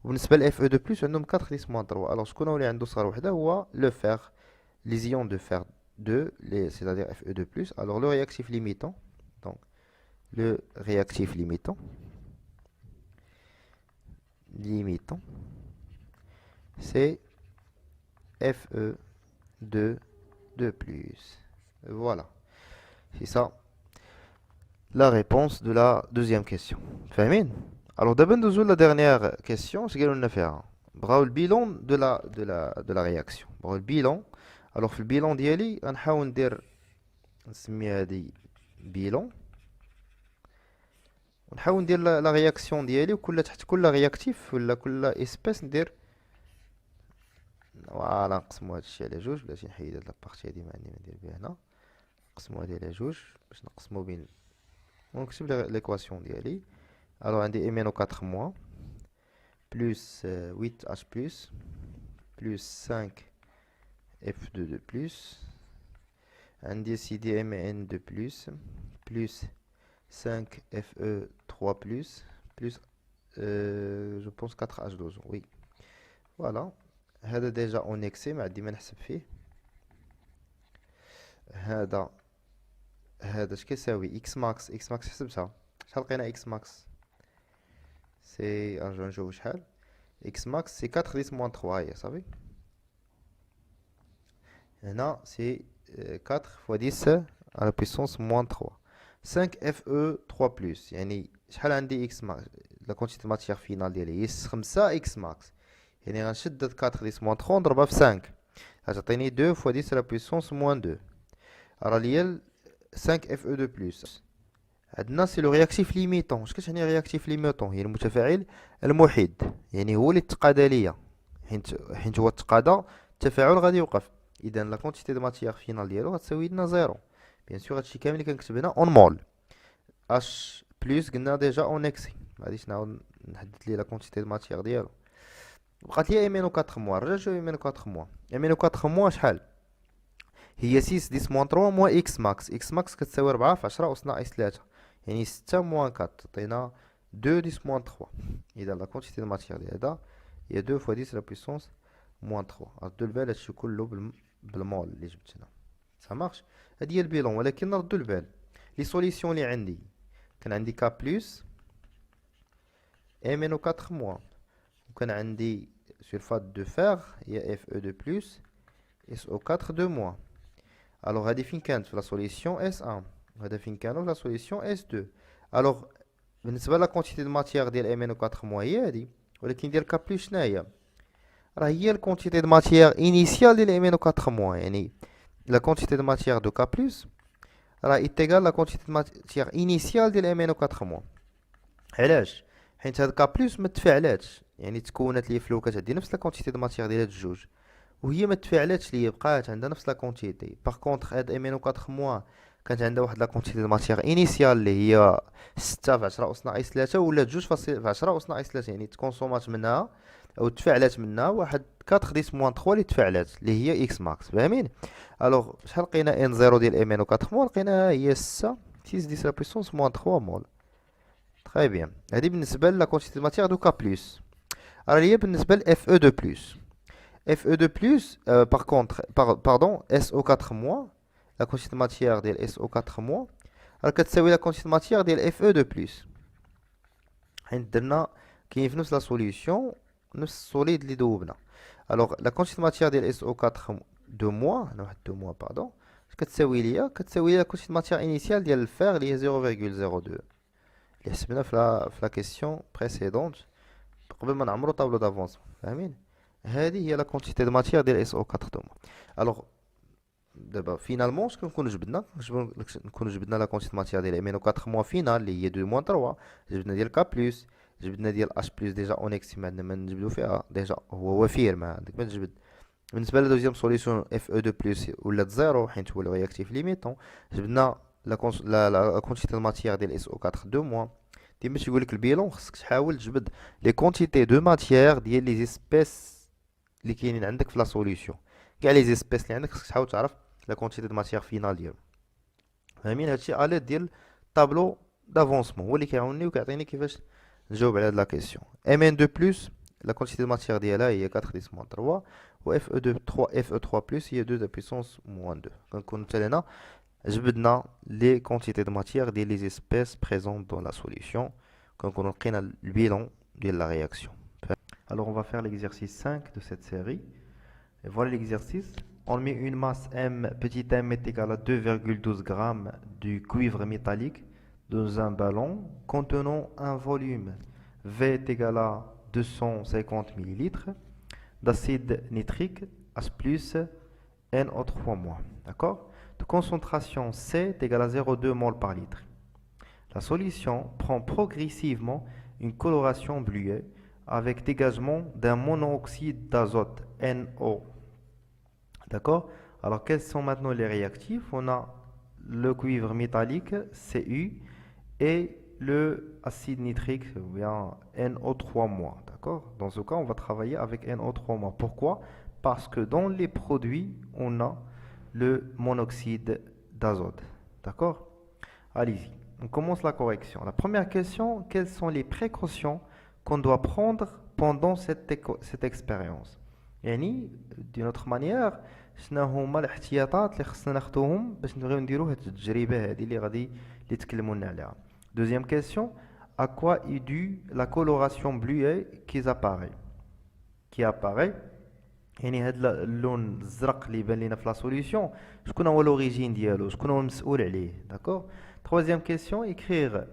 وبالنسبه ل اف او 2 بلس عندهم 4 ديس موان 3. الوغ شكون هو اللي عنده صغر وحده؟ هو لو فير، لي زيون دو فير 2 لي سيتادير اف او 2 بلس. الوغ لو رياكتيف ليميتون، دونك لو رياكتيف limitant c'est Fe2 de plus. Voilà, c'est ça la réponse de la deuxième question. فاهمين؟ alors d'abord nous la dernière question c'est قالوا لنا فيها بغاو البيلون de la réaction. بغاو البيلون. alors في البيلون ديالي غنحاول ندير نسمي هذه بيلون، ونحاول ندير لا رياكسيون ديالي، وكل تحت كل رياكتيف ولا كل اسبيس ندير فوالا نقسمو هادشي على جوج. بلاتي نحيد هاد لابارتي هادي ما عندي ما ندير بها هنا. نقسمو هادي على جوج باش نقسمو بين، ونكتب ليكواسيون ديالي. الو عندي ام ان او 4 موان بلس 8 اش بلس بلس 5 اف 2 دو بلس. عندي سيدي ام ان 2 بلس بلس 5 FE 3 plus je pense 4H12. Oui, voilà. هذا déjà en excès ما عندي ما نحسب فيه. هذا اش كيساوي x max حسبتها. شحال لقينا x max؟ سي نشوف شحال x max سي 4 10 moins 3. هي صافي. هنا سي 4 fois 10 à la puissance moins 3. 5 FE 3 plus يعني شحال عندي x max؟ لا كونتيتي ماتيير فينال ديالي هي 5 x max، يعني غنشد 4 10 moins 3 نضربها في 5 غتعطيني 2 fois 10 à la puissance moins 2. راه ليا 5 FE 2 plus. عندنا سي لو رياكتيف ليميتون. اش كتعني رياكتيف ليميتون؟ هي المتفاعل المحيد، يعني هو اللي تقادا ليا، حيت هو تقادا التفاعل غادي يوقف. اذا لا كونتيتي دو ماتيير فينال ديالو غتساوي لنا زيرو. بيان سور هادشي كامل اللي كنكتب هنا اون مول. اش بلس قلنا ديجا اون اكسي، غاديش نعاود نحدد لي لا كونتيتي دو ماتيير ديالو. بقات لي ام ان او 4 موا. رجع شوف ام ان او 4 موا. ام ان او 4 موا شحال هي؟ 6 10 موان 3 موا اكس ماكس. اكس ماكس كتساوي 4 في 10 أس ناقص 3، يعني 6 موان 4 تعطينا 2 10 موان 3. اذا لا كونتيتي دو ماتيير ديال هذا هي 2 فوا 10 لا بويسونس موان 3. ردوا البال هادشي كله بالمول اللي جبت هنا. سا مارش. هادي هي البيلون، ولكن ردوا البال les solutions اللي عندي كان عندي K plus MnO 4 moins وكان عندي sulfate de fer هي Fe2 plus SO4 2 moins. Alors هذه فين كانت في la solution S1 وهذا فين كانوا في la solution S2. Alors بالنسبة لا quantité de matière ديال MnO4 moins هي هذه ولكن ديال K plus شنو هي راه هي la quantité de matière initiale ديال MnO4 moins يعني la quantité de matière de K plus راه est égal la quantité de matière initiale ديال MnO4 moins. علاش حيت هاد K plus ما تفاعلاتش يعني تكونت لي فلو كتعدي نفس لا كونتيتي د ماتيغ ديال هاد الجوج وهي ما تفاعلاتش ليا بقات عندها نفس لا كونتيتي. باغ كونطخ هاد امينو 4 موا كانت عندها واحد لا كونتيتي د ماتيغ انيسيال اللي هي 6 في 10 أس ناقص 3 ولا 2 في 10 أس ناقص 3 يعني تكونسومات منها او تفاعلات منها واحد 4 ديس موان 3 اللي تفاعلات اللي هي اكس ماكس فاهمين. الوغ شحال لقينا ان 0 ديال امينو 4 موا لقيناها هي 6 10 لا بويسونس موان 3 مول. تري بيان هذه بالنسبه لا كونتيتي د ماتيغ دو K plus. Alors, il y a بالنسبة ل Fe2+. Fe2+, par contre, pardon, SO4 moins, la quantité de matière de SO4 moins, alors كتساوي la quantité de matière ديال Fe2+. حيت درنا كاين في نفس لا سوليوشن نفس السوليد اللي ذوبنا. alors la quantité de matière ديال SO4 2 moins هنا واحد 2 moins pardon كتساوي ليا la quantité de matière initiale ديال الفير اللي هي 0,02 اللي حسبنا في لا كيسيون بريسيدونت قبل ما نعمرو طابلو دافونس فاهمين. هذه هي لا كونتيتي دو ماتيير ديال اس او 4 دوما. الوغ دابا فينالمون شكون نكونو جبدنا لا كونتيتي دو ماتيير ديال امينو 4 موان فينال اللي هي 2 موان 3 جبدنا ديال كا بلس جبدنا ديال اش بلس ديجا اونيكسي ما عندنا ما نجبدو فيها ديجا هو وفير ما عندك ما تجبد. بالنسبه لدوزيام سوليسيون اف او 2 بلس ولات زيرو حيت هو الرياكتيف ليميتون جبدنا لا كونتيتي دو ماتيير ديال اس او 4 2 موان. ديما تيقول لك البيلون خصك تحاول تجبد لي كونتيتي دو ماتيير ديال لي زيسبيس اللي كاينين عندك في لا سوليوشن كاع لي زيسبيس اللي عندك خصك تحاول تعرف لا كونتيتي دو ماتيير فينال ديالو فاهمين. هادشي اليد ديال طابلو دافونسمون هو اللي كيعاونني وكيعطيني كيفاش نجاوب على هاد لا كيسيون. ام ان 2 بلس لا كونتيتي دو ماتيير ديالها هي 4 10 موان 3 و اف او 2 3 اف او 3 بلس هي 2 لا بويسونس موان 2. كنكون حتى هنا جبدنا لي كونتيتي دو ماتيير ديال لي زيسبيس بريزون دون لا سوليوشن كنكونوا لقينا البيلون ديال لا رياكسيون. Alors on va faire l'exercice 5 de cette série. Et voilà l'exercice. On met une masse m, petit m est égal à 2,12 grammes du cuivre métallique dans un ballon contenant un volume V est égal à 250 millilitres d'acide nitrique H plus NO3-. D'accord? De concentration C est égal à 0,2 mol par litre. La solution prend progressivement une coloration bleuée avec dégagement d'un monoxyde d'azote NO. D'accord? Alors quels sont maintenant les réactifs? On a le cuivre métallique Cu et le acide nitrique ou bien NO3-. D'accord? Dans ce cas, on va travailler avec NO3-. Pourquoi? Parce que dans les produits, on a le monoxyde d'azote. D'accord? Allez-y. On commence la correction. La première question, quelles sont les précautions qu'on doit prendre pendant cette expérience? يعني d'une autre manière شنو هما الاحتياطات اللي خصنا ناخذوهم باش نبغيو نديرو هاد التجربه هذه اللي تكلموا لنا عليها. Deuxième question, à quoi est due la coloration bleue qui apparaît يعني هاد اللون الزرق اللي يبان لينا في لا سوليوشن شكون هو لوريجين ديالو شكون هو المسؤول عليه. داكور. Troisième question, écrire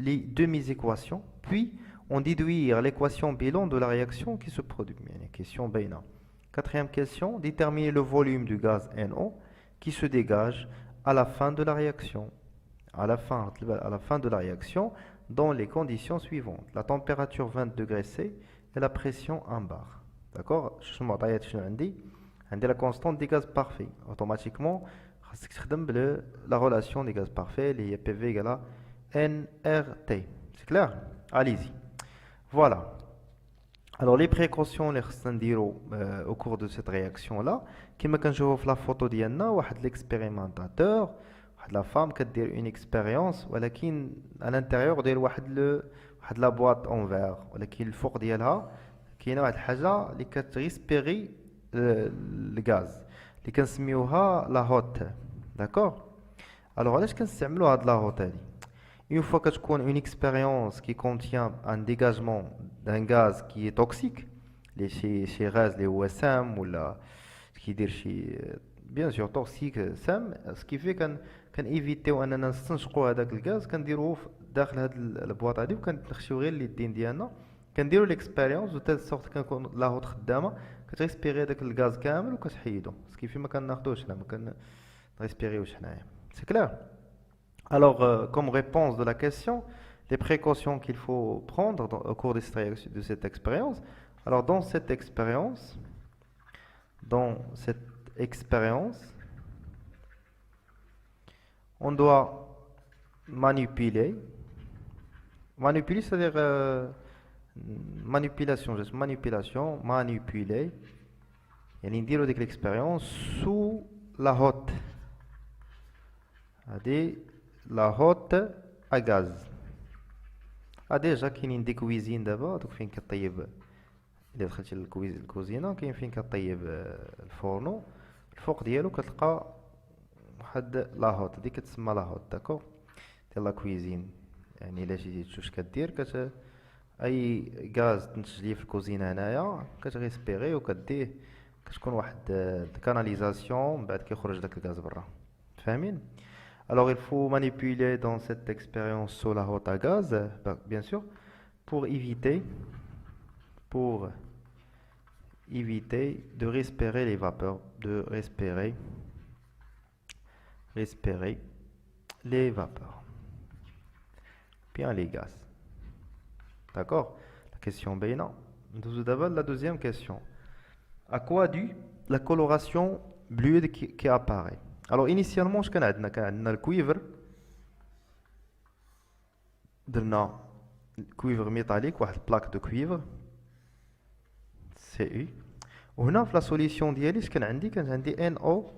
les demi-équations, puis en déduire l'équation bilan de la réaction qui se produit. Question Baina. Quatrième question, déterminer le volume du gaz NO qui se dégage à la fin de la réaction. À la fin de la réaction, dans les conditions suivantes. La température 20 degrés C et la pression 1 bar. D'accord? Je vais la constante des gaz parfaits. Automatiquement, la relation des gaz parfaits, les PV égale à nRT. C'est clair? Allez-y. Voilà. Alors les précautions les au cours de cette réaction là, كما كنشوفوا في la photo ديالنا واحد l'expérimentateur واحد la femme كدير une expérience ولكن à l'intérieur ديال واحد la boîte en verre ولكن الفوق ديالها كاينه واحد الحاجه اللي كتريسبيري الغاز اللي كنسميوها لا هوت. داكور. Alors, علاش كنستعملوا هاد لا هوت هادي؟ Une fois que tu connais une expérience qui contient un dégagement d'un gaz qui est toxique, chez gaz, les OSM ou ce qui dit bien sûr toxique, SAM, ce qui fait qu'on évite أننا نستنشقوا هذاك الغاز كنديروه داخل هاد البواط هادي وكنخشيو غير اليدين ديالنا كنديروا ليكسبيريونس وتال سورت كنكون لا هوت خدامه كتريسبيري هذاك الغاز كامل وكتحيدو سكيفي ما كناخذوش حنا ما كنريسبيريوش حنايا سي كلير. Alors, comme réponse de la question, les précautions qu'il faut prendre au cours de cette expérience. Alors, dans cette expérience, on doit manipuler. Manipuler, c'est-à-dire manipulation, juste manipulation, manipuler. Il y a une l'expérience sous la hotte. La hotte à gaz. Déjà كاينين دي كويزين دابا دوك فين كطيب الا دخلتي الكوزينه كاين فين كطيب الفورنو الفوق ديالو كتلقى واحد لا هوت دي كتسمى لا هوت داكور ديال لا كويزين يعني الا جيتي تشوف كدير اي غاز تنتج ليه في الكوزينه هنايا كتريسبيري وكديه كتكون واحد الكاناليزاسيون من بعد كيخرج داك الغاز برا فاهمين. Alors il faut manipuler dans cette expérience sous la hotte à gaz, bien sûr, pour éviter de respirer les vapeurs, de respirer les vapeurs, bien les gaz. D'accord? La question B, non. Tout d'abord, la deuxième question. À quoi due la coloration bleue qui apparaît? Alors initialement كان عندنا الكويفر درنا كويفر ميتاليك واحد البلاك دو كويفر سي اي وهنا في لا سوليسيون ديالي كانت عندي ان او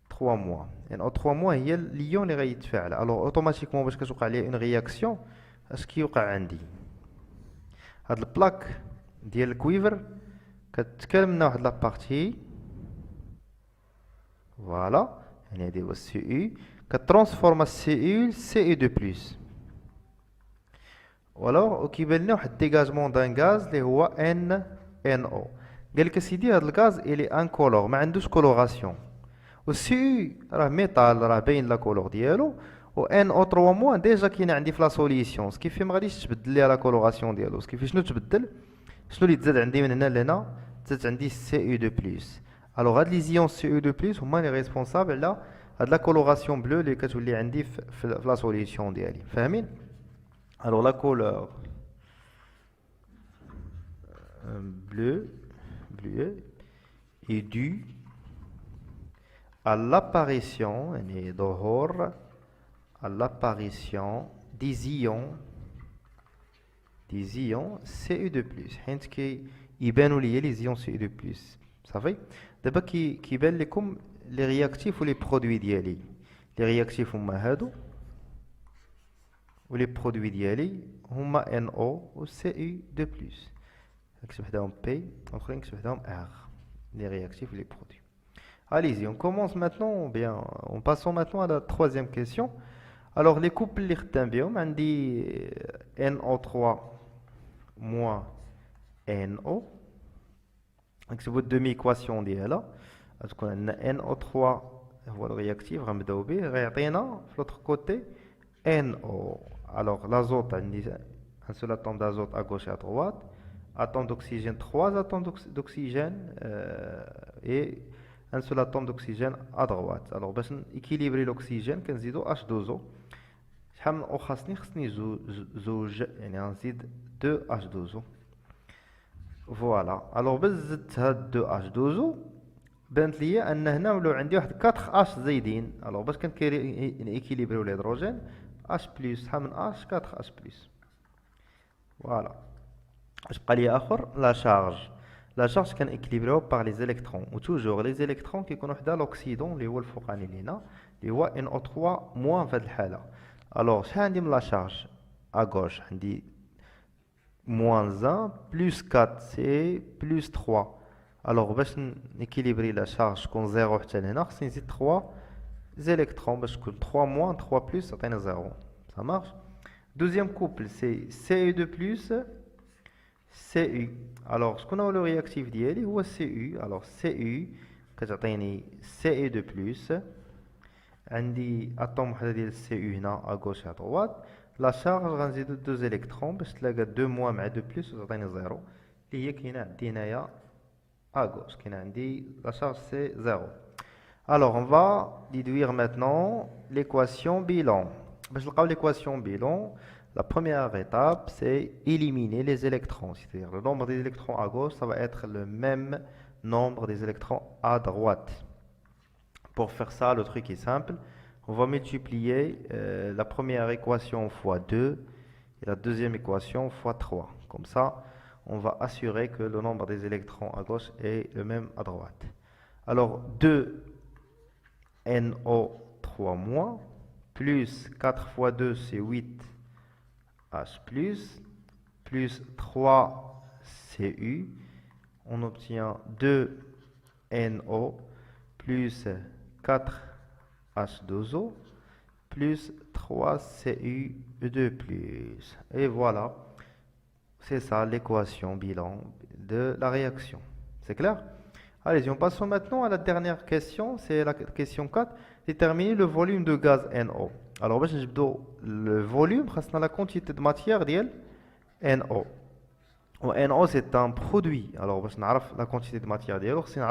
3 موا ان او 3 موا هي الليون اللي غيتفاعل الوغ اوتوماتيكمون باش كتوقع ليا اون رياكسيون اش كيوقع عندي هاد البلاك ديال الكويفر كتكال منها واحد لابارتي فوالا يعني هادي هو السي يو كترانسفورما السي يو سي يو دو بلس والوغ كيبان لنا واحد الديغاجمون دان غاز اللي هو ان او قالك اسيدي هاد الغاز الي انكولور ما عندوش كولوراسيون والسي يو راه ميتال راه باين لا كولور ديالو و ان او 3 موا ديجا كاين عندي في لا سوليسيون سكيفي ما غاديش تبدل ليها لا كولوراسيون ديالو سكيفي شنو تبدل شنو اللي تزاد عندي من هنا لهنا تزاد عندي سي يو دو بلس. Alors, هاد لي زيون سي او دو بلس هما لي ريسبونسابل على هاد لا كولوراسيون بلو اللي كتولي عندي في لا سوليسيون ديالي فاهمين. Alors la couleur bleu est due à l'apparition يعني ظهور à l'apparition des ions CU2+. حيت كيبانوا ليا لي زيون CU2+. صافي دابا كيبان لكم لي رياكتيف ولي برودوي ديالي. لي رياكتيف هما هادو ولي برودوي ديالي هما NO و CU2+. نكتب حداهم P والاخرين نكتب حداهم R. Les réactifs et les produits. Allez-y, on commence maintenant, bien, on passons maintenant à la troisième question. Alors, les couples اللي خدام بهم عندي NO3 moins NO. نكتبوا الدومي ايكواسيون ديالها غتكون عندنا NO3 هو الرياكتيف غنبداو به غيعطينا في لوتر كوتي NO. Alors, l'azote عندي un seul atome d'azote à gauche et à droite. Atome d'oxygène, 3 atomes d'oxygène et un seul atome d'oxygène à droite. Alors باش équilibrer l'oxygène كنزيدو H2O. شحال من O خاصني زوج يعني غنزيد 2 H2O. فوالا. alors باش زدت هاد 2 H2O بانت ليا ان هنا ولاو عندي واحد 4 H زايدين. alors باش كنكيليبريو الهيدروجين H plus شحال من H 4 H plus. فوالا. اش بقى لي اخر لا شارج كان اكليبريو بار لي زيليكترون و توجور لي زيليكترون كيكونوا حدا لوكسيدون اللي هو الفوقاني لينا اللي هو NO3 موان في هذه الحاله. الوغ شحال عندي من لا شارج اغوش عندي موان 1 بلس 4 سي بلس 3. الوغ باش نيكيليبري لا شارج تكون 0 حتى لهنا خصني نزيد 3 électrons, parce que 3 moins, 3 plus, ça donne 0. Ça marche. Deuxième couple, c'est Cu2 plus Cu. Alors, ce qu'on a le réactif d'IL, c'est Cu. Alors, Cu, que ça donne Cu2 plus. عندي اتوم وحده ديال السي يو هنا à gauche et à droite. لا شارج غنزيدو 2 الكترون باش تلاقى 2 موان مع 2 بلس وتعطيني 0 اللي هي كاينه عندي هنايا à gauche. كاينه عندي la charge c'est 0. Alors on va déduire maintenant l'équation bilan. باش نلقاو l'équation bilan, la première étape c'est éliminer les électrons, c'est-à-dire le nombre des électrons à gauche ça va être le même nombre des électrons à droite. Pour faire ça, le truc est simple. On va multiplier la première équation fois 2 et la deuxième équation fois 3. Comme ça, on va assurer que le nombre des électrons à gauche est le même à droite. Alors, 2NO3- plus 4 fois 2, c'est 8H+, plus 3Cu. On obtient 2NO plus 4H2O plus 3Cu2+. Et voilà, c'est ça l'équation bilan de la réaction. C'est clair? Allez, on passe maintenant à la dernière question, c'est la question 4. Déterminer le volume de gaz NO. Alors, le volume, c'est la quantité de matière d'IL NO. NO, c'est un produit. Alors, la quantité de matière d'IL, c'est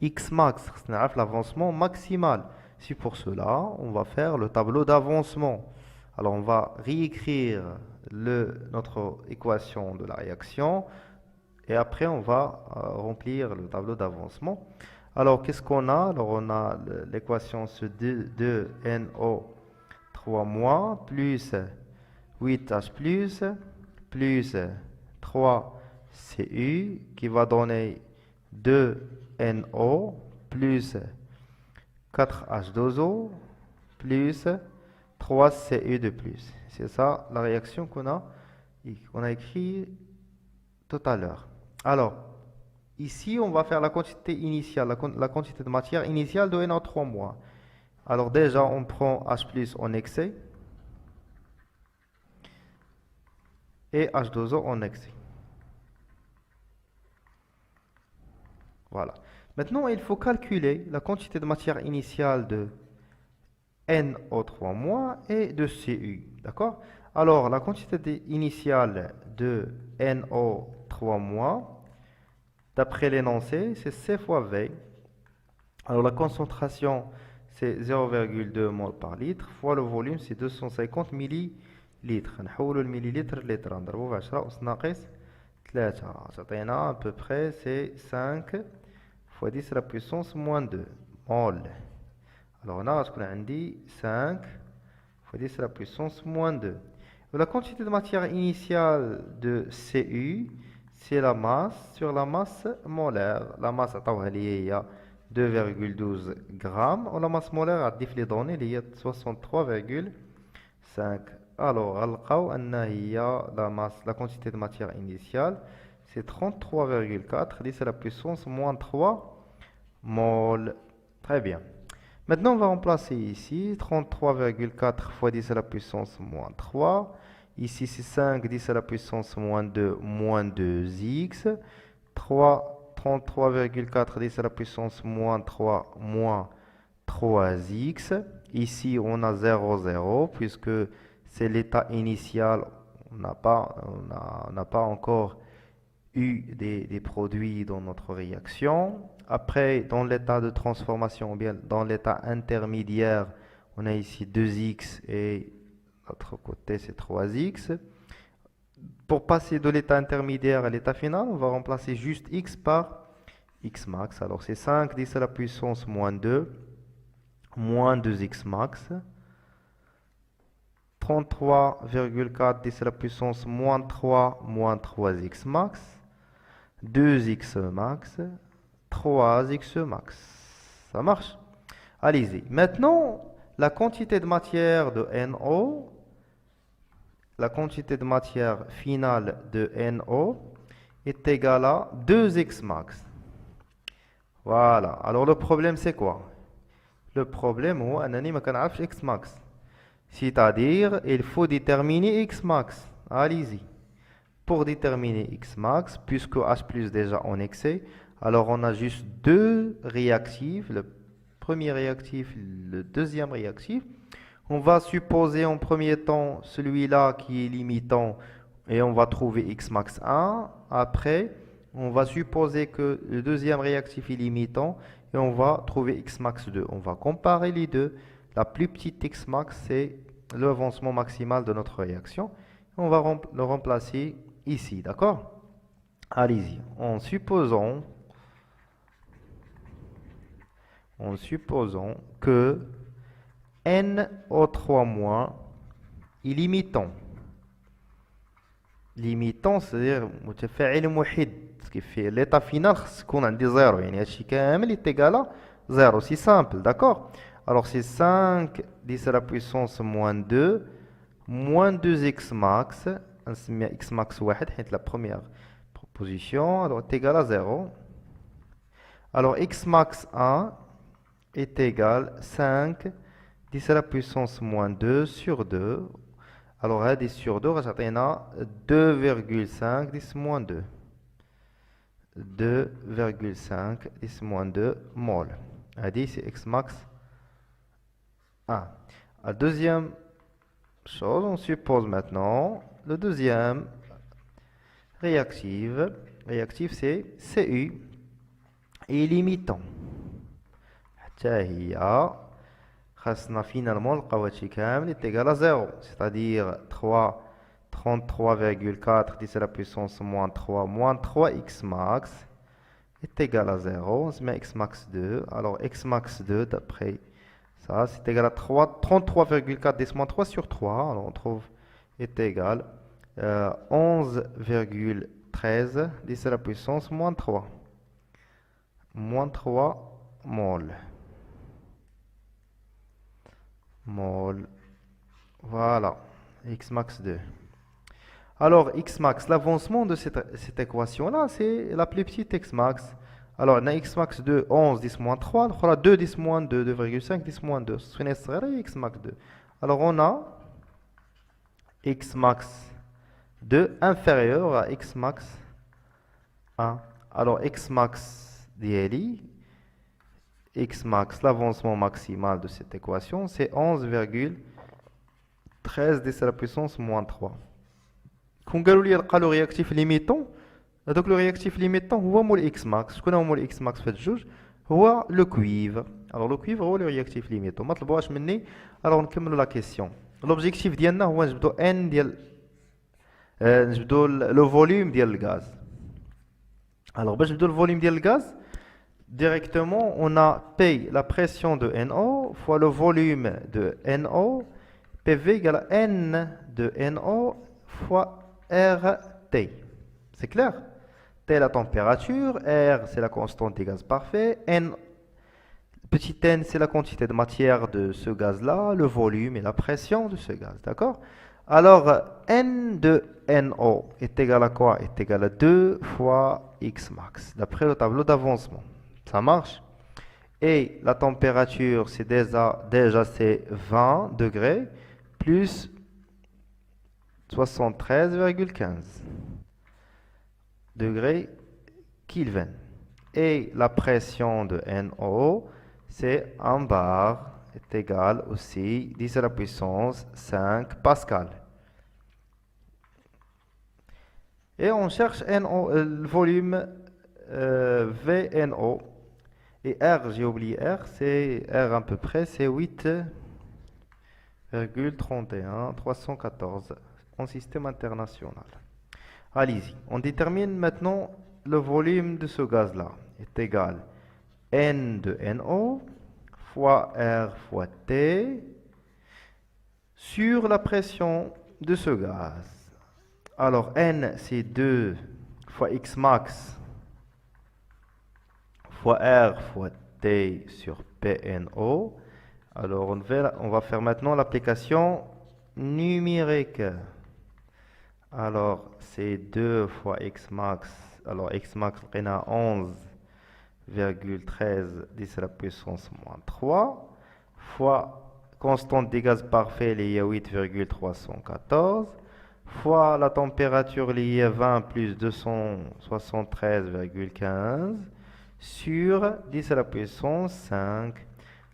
X max, c'est l'avancement maximal. Si pour cela, on va faire le tableau d'avancement. Alors, on va réécrire notre équation de la réaction et après, on va remplir le tableau d'avancement. Alors, qu'est-ce qu'on a? Alors, on a l'équation de NO3- plus 8H+, plus 3Cu qui va donner 2NO plus 4H2O plus 3Cu2+. C'est ça la réaction qu'on a écrit tout à l'heure. Alors, ici, on va faire la quantité initiale, la quantité de matière initiale de NO3-. Alors déjà, on prend H+ en excès et H2O en excès. Voilà. Maintenant, il faut calculer la quantité de matière initiale de NO3- et de Cu. D'accord? Alors, la quantité initiale de NO3- d'après l'énoncé, c'est C fois V. Alors, la concentration, c'est 0,2 mol par litre, fois le volume, c'est 250 millilitres. نحولوا المليلتر للتر نضربوه في 10 أس ناقص 3. تعطينا à peu près, c'est 5 fois 10 à la puissance moins 2 mol. Alors, on a ce qu'on a dit 5 fois 10 à la puissance moins 2. La quantité de matière initiale de Cu, c'est la masse sur la masse molaire. La masse à 2,12 grammes. La masse molaire a les données, il y a 63,5. Alors, la quantité de matière initiale, c'est 33,4 10 à la puissance moins 3 mol. Très bien. Maintenant, on va remplacer ici 33,4 fois 10 à la puissance moins 3. Ici, c'est 5 10 à la puissance moins 2 moins 2x. 33,4 10 à la puissance moins 3 moins 3x. Ici, on a 0, 0, puisque c'est l'état initial. On n'a pas encore eu des produits dans notre réaction. Après, dans l'état de transformation, ou bien dans l'état intermédiaire, on a ici 2x et l'autre côté c'est 3x. Pour passer de l'état intermédiaire à l'état final, on va remplacer juste x par x max. Alors c'est 5 10 à la puissance moins 2, moins 2x max. 33,4 10 à la puissance moins 3, moins 3x max. 2x max, 3x max. Ça marche? Allez-y. Maintenant, la quantité de matière de NO, la quantité de matière finale de NO est égale à 2x max. Voilà. Alors le problème c'est quoi? Le problème هو أنني ما كنعرفش X max. C'est-à-dire, il faut déterminer X max. Allez-y. Pour déterminer X max, puisque H plus déjà en excès, alors on a juste deux réactifs, le premier réactif, le deuxième réactif. On va supposer en premier temps celui-là qui est limitant et on va trouver X max 1. Après, on va supposer que le deuxième réactif est limitant et on va trouver X max 2. On va comparer les deux. La plus petite X max, c'est l'avancement maximal de notre réaction. On va le remplacer ici, d'accord? Allez-y. En supposant que n au 3 moins est limitant. Limitant, c'est-à-dire متفاعل موحد. Ce qui fait l'état final, c'est qu'on a dit 0. يعني هادشي كامل est égal à 0. C'est simple, d'accord? Alors c'est 5 10 à la puissance moins 2 moins 2x max. نسميها x max 1 حيت la première proposition. Alors est égal à 0. Alors x max 1 est égal à 5 10 à la puissance moins 2 sur 2. Alors, هذه sur 2 غتعطينا 2,5 10 moins 2. 2,5 10 moins 2 mol. هذه c'est x max 1. La deuxième chose, on suppose maintenant le deuxième réactif. Réactif c'est Cu et limitant. حتى هي خاصنا finalement نلقاو هادشي كامل est égal à 0, c'est-à-dire 33,4 10 à la puissance moins 3 moins 3x max est égal à 0. On se met x max 2. Alors x max 2 d'après ça c'est égal à 33,4 10 moins 3 sur 3. Alors on trouve est égal à 11,13 10 à la puissance moins 3 mol. Voilà, x max 2. Alors, x max, l'avancement de cette équation-là, c'est la plus petite x max. Alors, on a x max 2, 11, 10 moins 3, on aura 2, 10 moins 2, 2,5, 10 moins 2. C'est x max 2. Alors, on a x max 2 inférieur à x max 1. Alors, x max d'ILI, x max, l'avancement maximal de cette équation, c'est 11,13 10 à la puissance moins 3. Quand on a le réactif limitant, donc le réactif limitant, c'est x max. Ce qu'on a x max fait juge, c'est le cuivre. Alors le cuivre, c'est le réactif limitant. Alors on continue la question. L'objectif c'est le volume du gaz. Alors pour le volume du gaz, directement, on a P, la pression de NO, fois le volume de NO, PV égale à N de NO fois RT. C'est clair? T la température, R c'est la constante des gaz parfaits, petit n c'est la quantité de matière de ce gaz-là, le volume et la pression de ce gaz, d'accord? Alors, N de NO est égal à quoi? Est égal à 2 fois X max, d'après le tableau d'avancement. Ça marche? Et la température, c'est déjà c'est 20 degrés plus 73,15 degrés Kelvin. Et la pression de NO, c'est 1 bar, est égal aussi 10 à la puissance 5 pascal. Et on cherche le volume VNO. Et R, j'ai oublié R, c'est R à peu près, c'est 8,31314 en système international. Allez-y, on détermine maintenant le volume de ce gaz-là. Est égal N de NO fois R fois T sur la pression de ce gaz. Alors N c'est 2 fois X max fois R fois T sur PNO. Alors on va faire maintenant l'application numérique. Alors c'est 2 fois X max. Alors X max on a 11,13 10 à la puissance moins 3. fois constante des gaz parfaits liée à 8,314 fois la température liée à 20 plus 273,15 sur 10 à la puissance 5.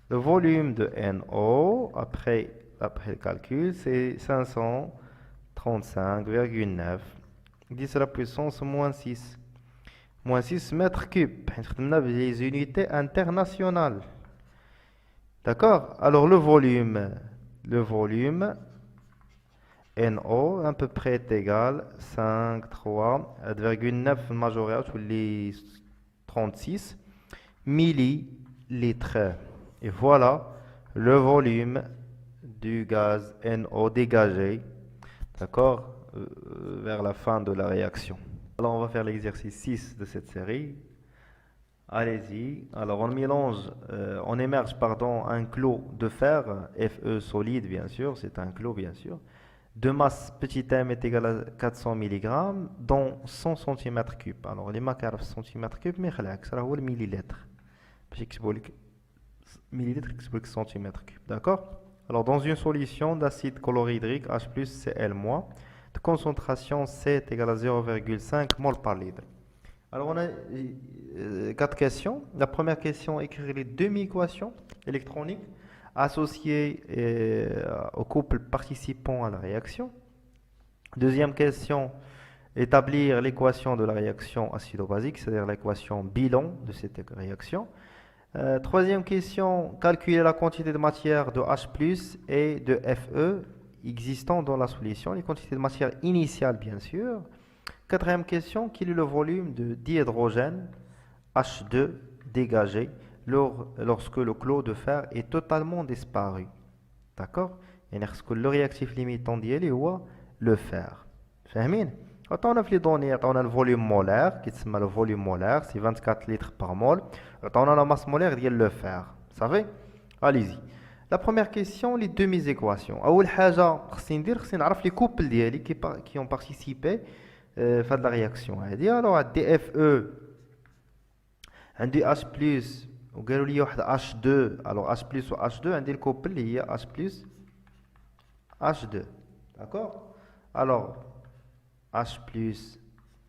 Le volume de NO, après le calcul, c'est 535,9. 10 à la puissance moins 6. Moins 6 mètres cubes. On a les unités internationales. D'accord? Alors le volume NO à peu près est égal 5,3,9 majoré sur les 36 millilitres. Et voilà le volume du gaz NO dégagé, d'accord, vers la fin de la réaction. Alors on va faire l'exercice 6 de cette série. Allez-y. Alors on émerge un clos de fer, Fe solide bien sûr, c'est un clos bien sûr, de masse petit m est égal à 400 mg dans 100 cm3. Alors les macarons cm3 mais c'est le millilitre. Je vais millilitre cm3. D'accord? Alors dans une solution d'acide chlorhydrique H+, Cl-, de concentration C est égale à 0,5 mol par litre. Alors on a 4 questions. La première question, écrire les demi-équations électroniques associées au couple participant à la réaction. Deuxième question, établir l'équation de la réaction acido-basique, c'est-à-dire l'équation bilan de cette réaction. Troisième question, calculer la quantité de matière de H+ et de Fe existant dans la solution, les quantités de matière initiale bien sûr. Quatrième question, quel est le volume de dihydrogène H2 dégagé lorsque le clos de fer est totalement disparu? D'accord? Et lorsque le réactif limitant ديالي هو le fer. فاهمين؟ عطاونا في les données عطاونا le volume molaire qui s'appelle le volume molaire, c'est 24 litres par mol. عطاونا la masse molaire ديال le fer. Savez? Allez-y. La première question, les demi-équations. أول حاجة خصني نعرف les couples ديالي qui ont participé à la réaction. Alors, عندي Fe عندي H+, وقالوا لي واحد H2. Alors H+ و H2 عندي الكوبل اللي هي H+, H2. D'accord? Alors H+,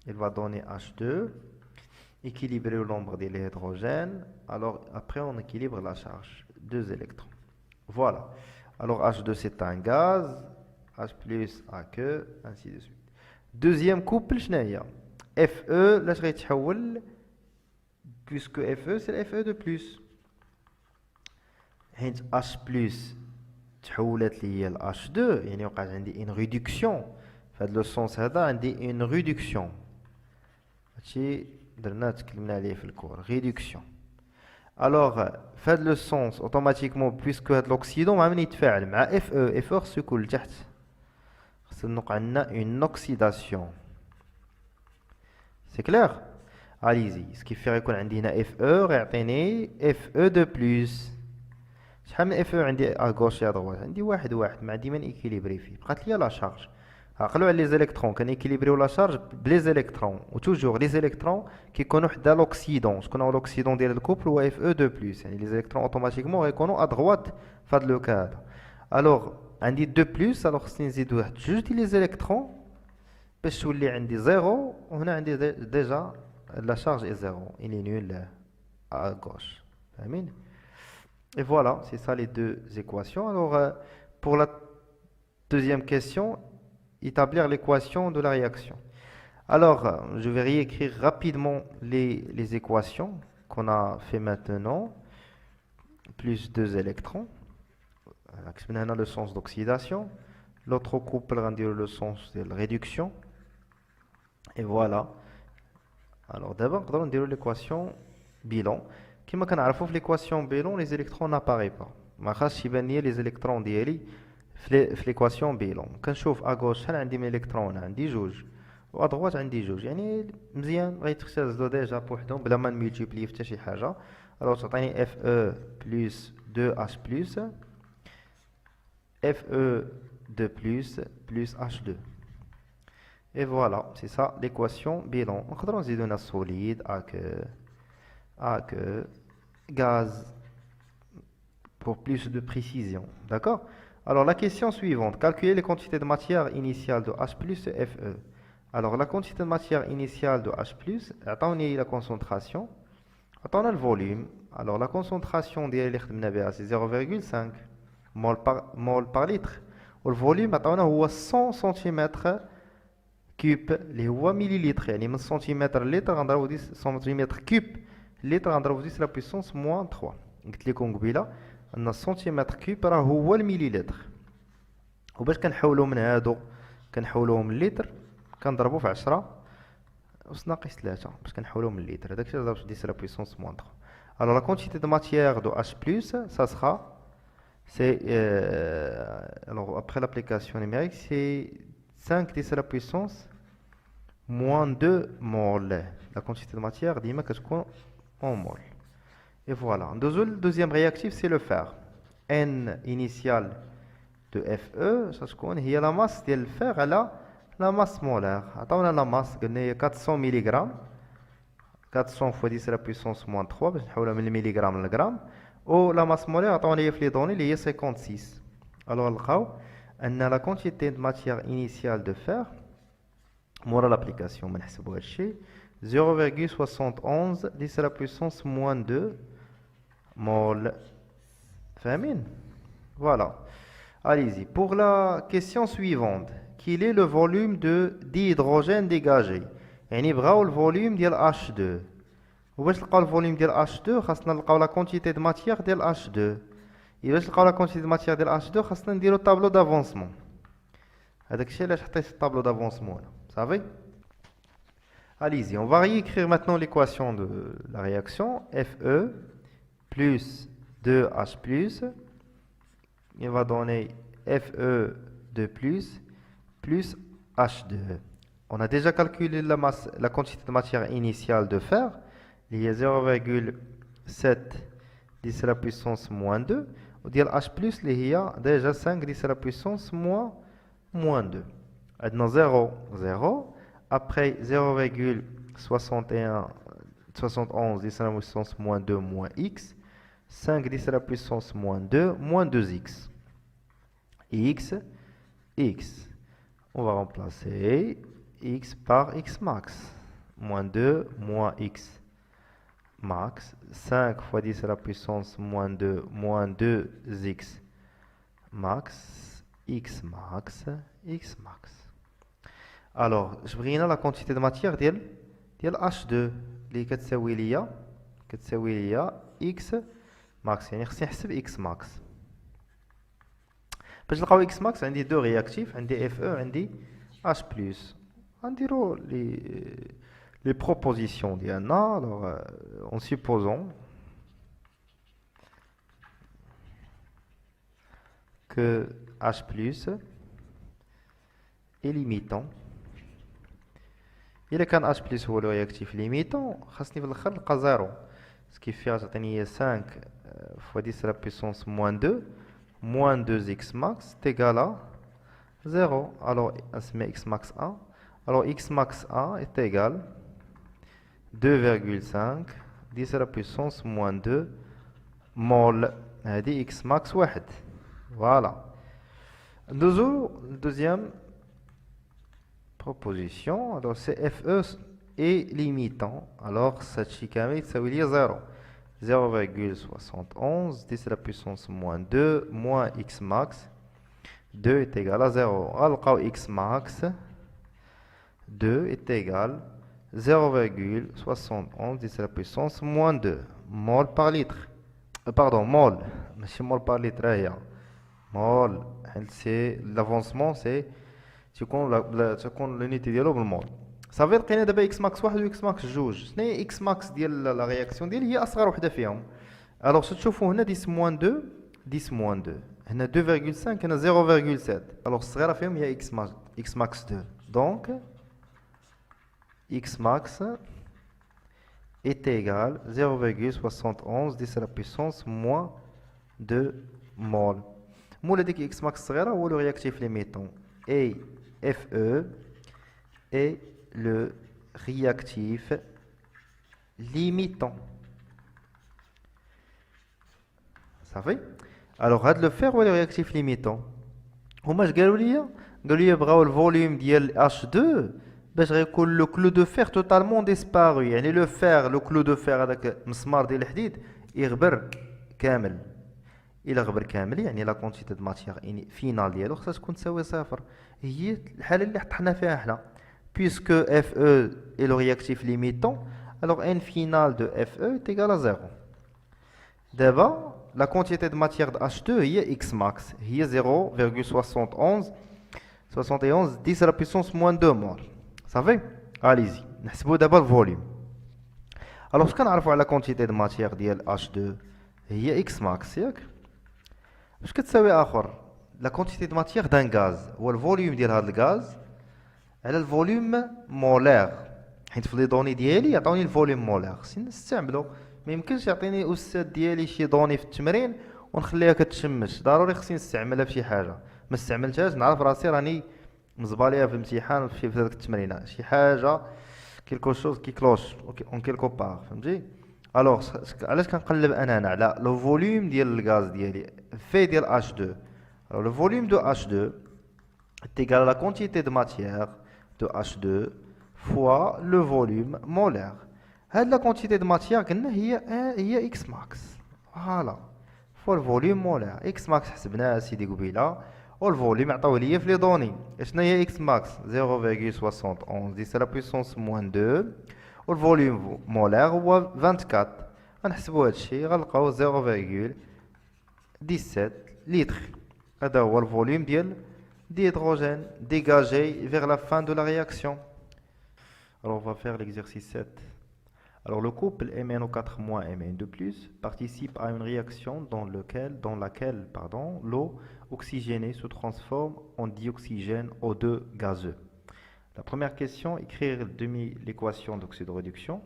il va donner H2, équilibrer le nombre des hydrogènes. Alors après on équilibre la charge, 2 électrons. Voilà. Alors H2 c'est un gaz, H+ a que, ainsi de suite. Deuxième couple, شناهي Fe لاش غيتحول puisque Fe c'est Fe de plus حيت H+ تحولت لي ل H2 يعني وقعت عندي une réduction في هذا لو سونس هذا عندي une réduction هادشي درنا تكلمنا عليه في الكور réduction. alors في هذا لو سونس اوتوماتيكمون puisque هاد l'oxydant مع من يتفاعل مع Fe خصو يكون لتحت نوقع عندنا une oxydation. C'est clair? Allez-y. Ce qui fait يكون عندي هنا Fe غيعطيني Fe de plus. شحال من Fe عندي à gauche et à droite؟ عندي واحد ما ديما نيكيليبري فيه. بقات لي لا شارج. عقلوا على لي زيليكترون كنيكيليبريو لا شارج بلي زيليكترون وتوجور لي زيليكترون كيكونوا حدا لوكسيدون. شكون هو لوكسيدون ديال الكوبل هو Fe de plus. يعني لي زيليكترون اوتوماتيكمون غيكونوا à droite في هذا لو كا هذا. alors عندي 2 بلس alors خصني نزيد واحد جوج ديال لي زيليكترون باش تولي عندي زيرو وهنا عندي ديجا لا شارج اي زيرو il est nul à gauche. فاهمين؟ et voilà c'est ça les deux équations. alors pour la deuxième question, établir l'équation de la réaction. alors je vais réécrire rapidement les équations qu'on a fait maintenant. Plus 2 électrons, on a le sens d'oxydation, l'autre couple rendira le sens de réduction, et voilà. alors d'abord on va dire l'équation bilan. Comme on a vu l'équation bilan, les électrons n'apparaissent pas. ما خاصش يبان لي les électrons ديالي في l'équation bilan. كنشوف à gauche شحال عندي من électrons؟ عندي جوج، و à droite عندي جوج، يعني مزيان غيتختزلو ديجا بوحدهم بلا ما نملتيبلي حتى شي حاجه. alors تعطيني Fe plus 2H+, Fe de plus H2. Et voilà, c'est ça l'équation bilan. On va dire un solide avec gaz pour plus de précision. D'accord? Alors, la question suivante. Calculer les quantités de matière initiale de H plus et Fe. Alors, la quantité de matière initiale de H+, attendez la concentration, attendez le volume. Alors, la concentration c'est 0,5 mol par litre. Et le volume, attendez, c'est 100 cm cube, اللي هو millilitres. يعني من سنتيمتر لتر غنضربو 10 سنتيمتر كوب لتر غنضربو 10 لا بويسونس موان 3. قلت لكم قبيله ان السنتيمتر كوب راه هو المليلتر. وباش كنحولو من هادو كنحولوهم للتر كنضربو في 10 أس ناقص 3 باش كنحولوهم من اللتر. هذاك الشيء ضرب في 10 لا بويسونس موان 3. Alors la quantité de matière de H+, ça sera, c'est, alors après l'application numérique, c'est 5 10 à la puissance moins 2 mol. La quantité de matière, dis-moi qu'est-ce qu'on en mol. Et voilà. Deuxième réactif, c'est le fer. N initial de Fe, ça se connaît. Il y a la masse de fer, elle a la masse molaire. Attends, on a la masse, 400 mg. 400 fois 10 à la puissance moins 3, باش نحولها من المليغرام للغرام. و la masse molaire, عطاونا هي في لي دوني اللي هي 56. Alors نلقاو أن la quantité de matière initiale de fer, مورا l'application ما نحسبو هادشي 0,71 10 à la puissance moins 2 mol. فاهمين؟ Voilà. Allez-y. Pour la question suivante, quel est le volume de d'hydrogène dégagé? يعني بغاو الفوليوم ديال H2. وباش نلقاو الفوليوم ديال H2 خاصنا نلقاو لا كونتيتي دو ماتيير ديال H2. باش نلقاو لا كونتيتي دو ماتيير ديال H2 خاصنا نديرو طابلو دافونسمون. هذاك الشيء علاش حطيت الطابلو دافونسمون هنا. صافي. Allez-y, on va réécrire maintenant l'équation de la réaction. Fe plus 2H+, il va donner Fe2+, plus H2. On a déjà calculé la masse, la quantité de matière initiale de fer. Il y a 0,7 10 à la puissance moins 2. On dit H+, il y a déjà 5 10 à la puissance moins 2. Maintenant 0, 0. Après 0,71 71 10 à la puissance moins 2 moins x. 5 10 à la puissance moins 2 moins 2x. X. On va remplacer x par x max. Moins 2 moins x max. 5 fois 10 à la puissance moins 2 moins 2x max. X max. Alors, je vais la quantité de matière ديال H2 اللي كتساوي ليا x max. يعني خصني نحسب x max. باش نلقاو x max عندي دو رياكتيف، عندي Fe عندي H+. غنديرو les propositions ديالنا. alors en supposant que H+ est limitant. إلا كان H+ هو لو رياكتيف ليميتون خاصني في الآخر نلقى 0. سكيفي غتعطيني 5 fois 10 à la puissance moins 2 moins 2x max est égal à 0. Alors نسمي x max 1. Alors x max 1 est égal 2,5 10 à la puissance moins 2 mol. هذه x max 1. Voilà. Deuxième proposition. Alors c'est Fe est limitant. Alors cette chicane ça veut dire 0. 0,71 10 à la puissance moins 2 moins x max. 2 est égal à 0. Alors x max 2 est égal 0,71 10 à la puissance moins 2 mol par litre. Pardon, mol. ماشي mol par litre هي. Mol. C'est l'avancement c'est تكون l'unité ديالو بالمول. صافي لقينا دابا x max 1 و x max 2. شنو هي x max ديال لا رياكسيون ديالي؟ هي اصغر وحده فيهم. الوغ تشوفوا هنا 10 موان 2 10 موان 2 هنا 2,5 هنا 0,7. الوغ الصغيره فيهم هي x max 2. دونك x max est égal 0,71 10 à la puissance moins 2 mol. مول هذيك x max الصغيره هو لو رياكتيف ليميتون. Et Fe est le réactif limitant. Ça fait? Alors, هاد le fer ou le réactif limitant. هما اش قالوا لي بغاو الفوليوم ديال H2 باش غيكون لو كلو دو فير توتالمون ديسبارو، يعني لو فير لو كلو دو فير هذاك المسمار ديال الحديد يغبر كامل. الى غبر كامل يعني لا كونتيتي دو ماتيير فينال ديالو خصها تكون تساوي صفر. هي الحاله اللي طحنا فيها حنا، puisque FE est le réactif limitant, alors N final de FE est égal à 0. D'abord, la quantité de matière de H2 est X max, est 0,71 10 à la puissance moins 2 mol. Ça va? Allez-y. نحسبوا d'abord le volume. Alors, ce qu'on a la quantité de matière de H2 est X max, ياك؟ باش كتساوي اخر لا كونتيتي دو ماتيير دان غاز هو الفوليوم ديال هذا الغاز على الفوليوم مولير، حيت في لي دوني ديالي يعطوني الفوليوم مولير خصني نستعملو. ما يمكنش يعطيني استاذ ديالي شي دوني في التمرين ونخليها كتشمش، ضروري خصني نستعملها في شي حاجه. ما استعملتهاش نعرف راسي راني مزباليها في الامتحان في هذيك التمرينه، شي حاجه كيلكو شوز كي كلوش اون كيلكو بار، فهمتي؟ الوغ علاش كنقلب انا على لو فوليوم ديال الغاز ديالي في ديال H2. Alors le volume de H2 est égal à la quantité de matière de H2 fois le volume molaire. هاد la quantité de matière قلنا هي X max. فوالا fois le volume molaire. X max حسبناها سيدي قبيله، والفوليوم عطاوه ليا في لي دوني. شنو هي X max؟ 0,71 10 à la puissance moins 2. والفوليوم مولير هو 24. غنحسبوا هادشي غنلقاو 0,17 litre. هذا هو الفوليوم ديال d'hydrogène dégagé vers la fin de la réaction. Alors on va faire l'exercice 7. Alors le couple MnO4- Mn2+, participe à une réaction dans laquelle l'eau oxygénée se transforme en dioxygène O2 gazeux. La première question, écrire l'équation d'oxydoréduction.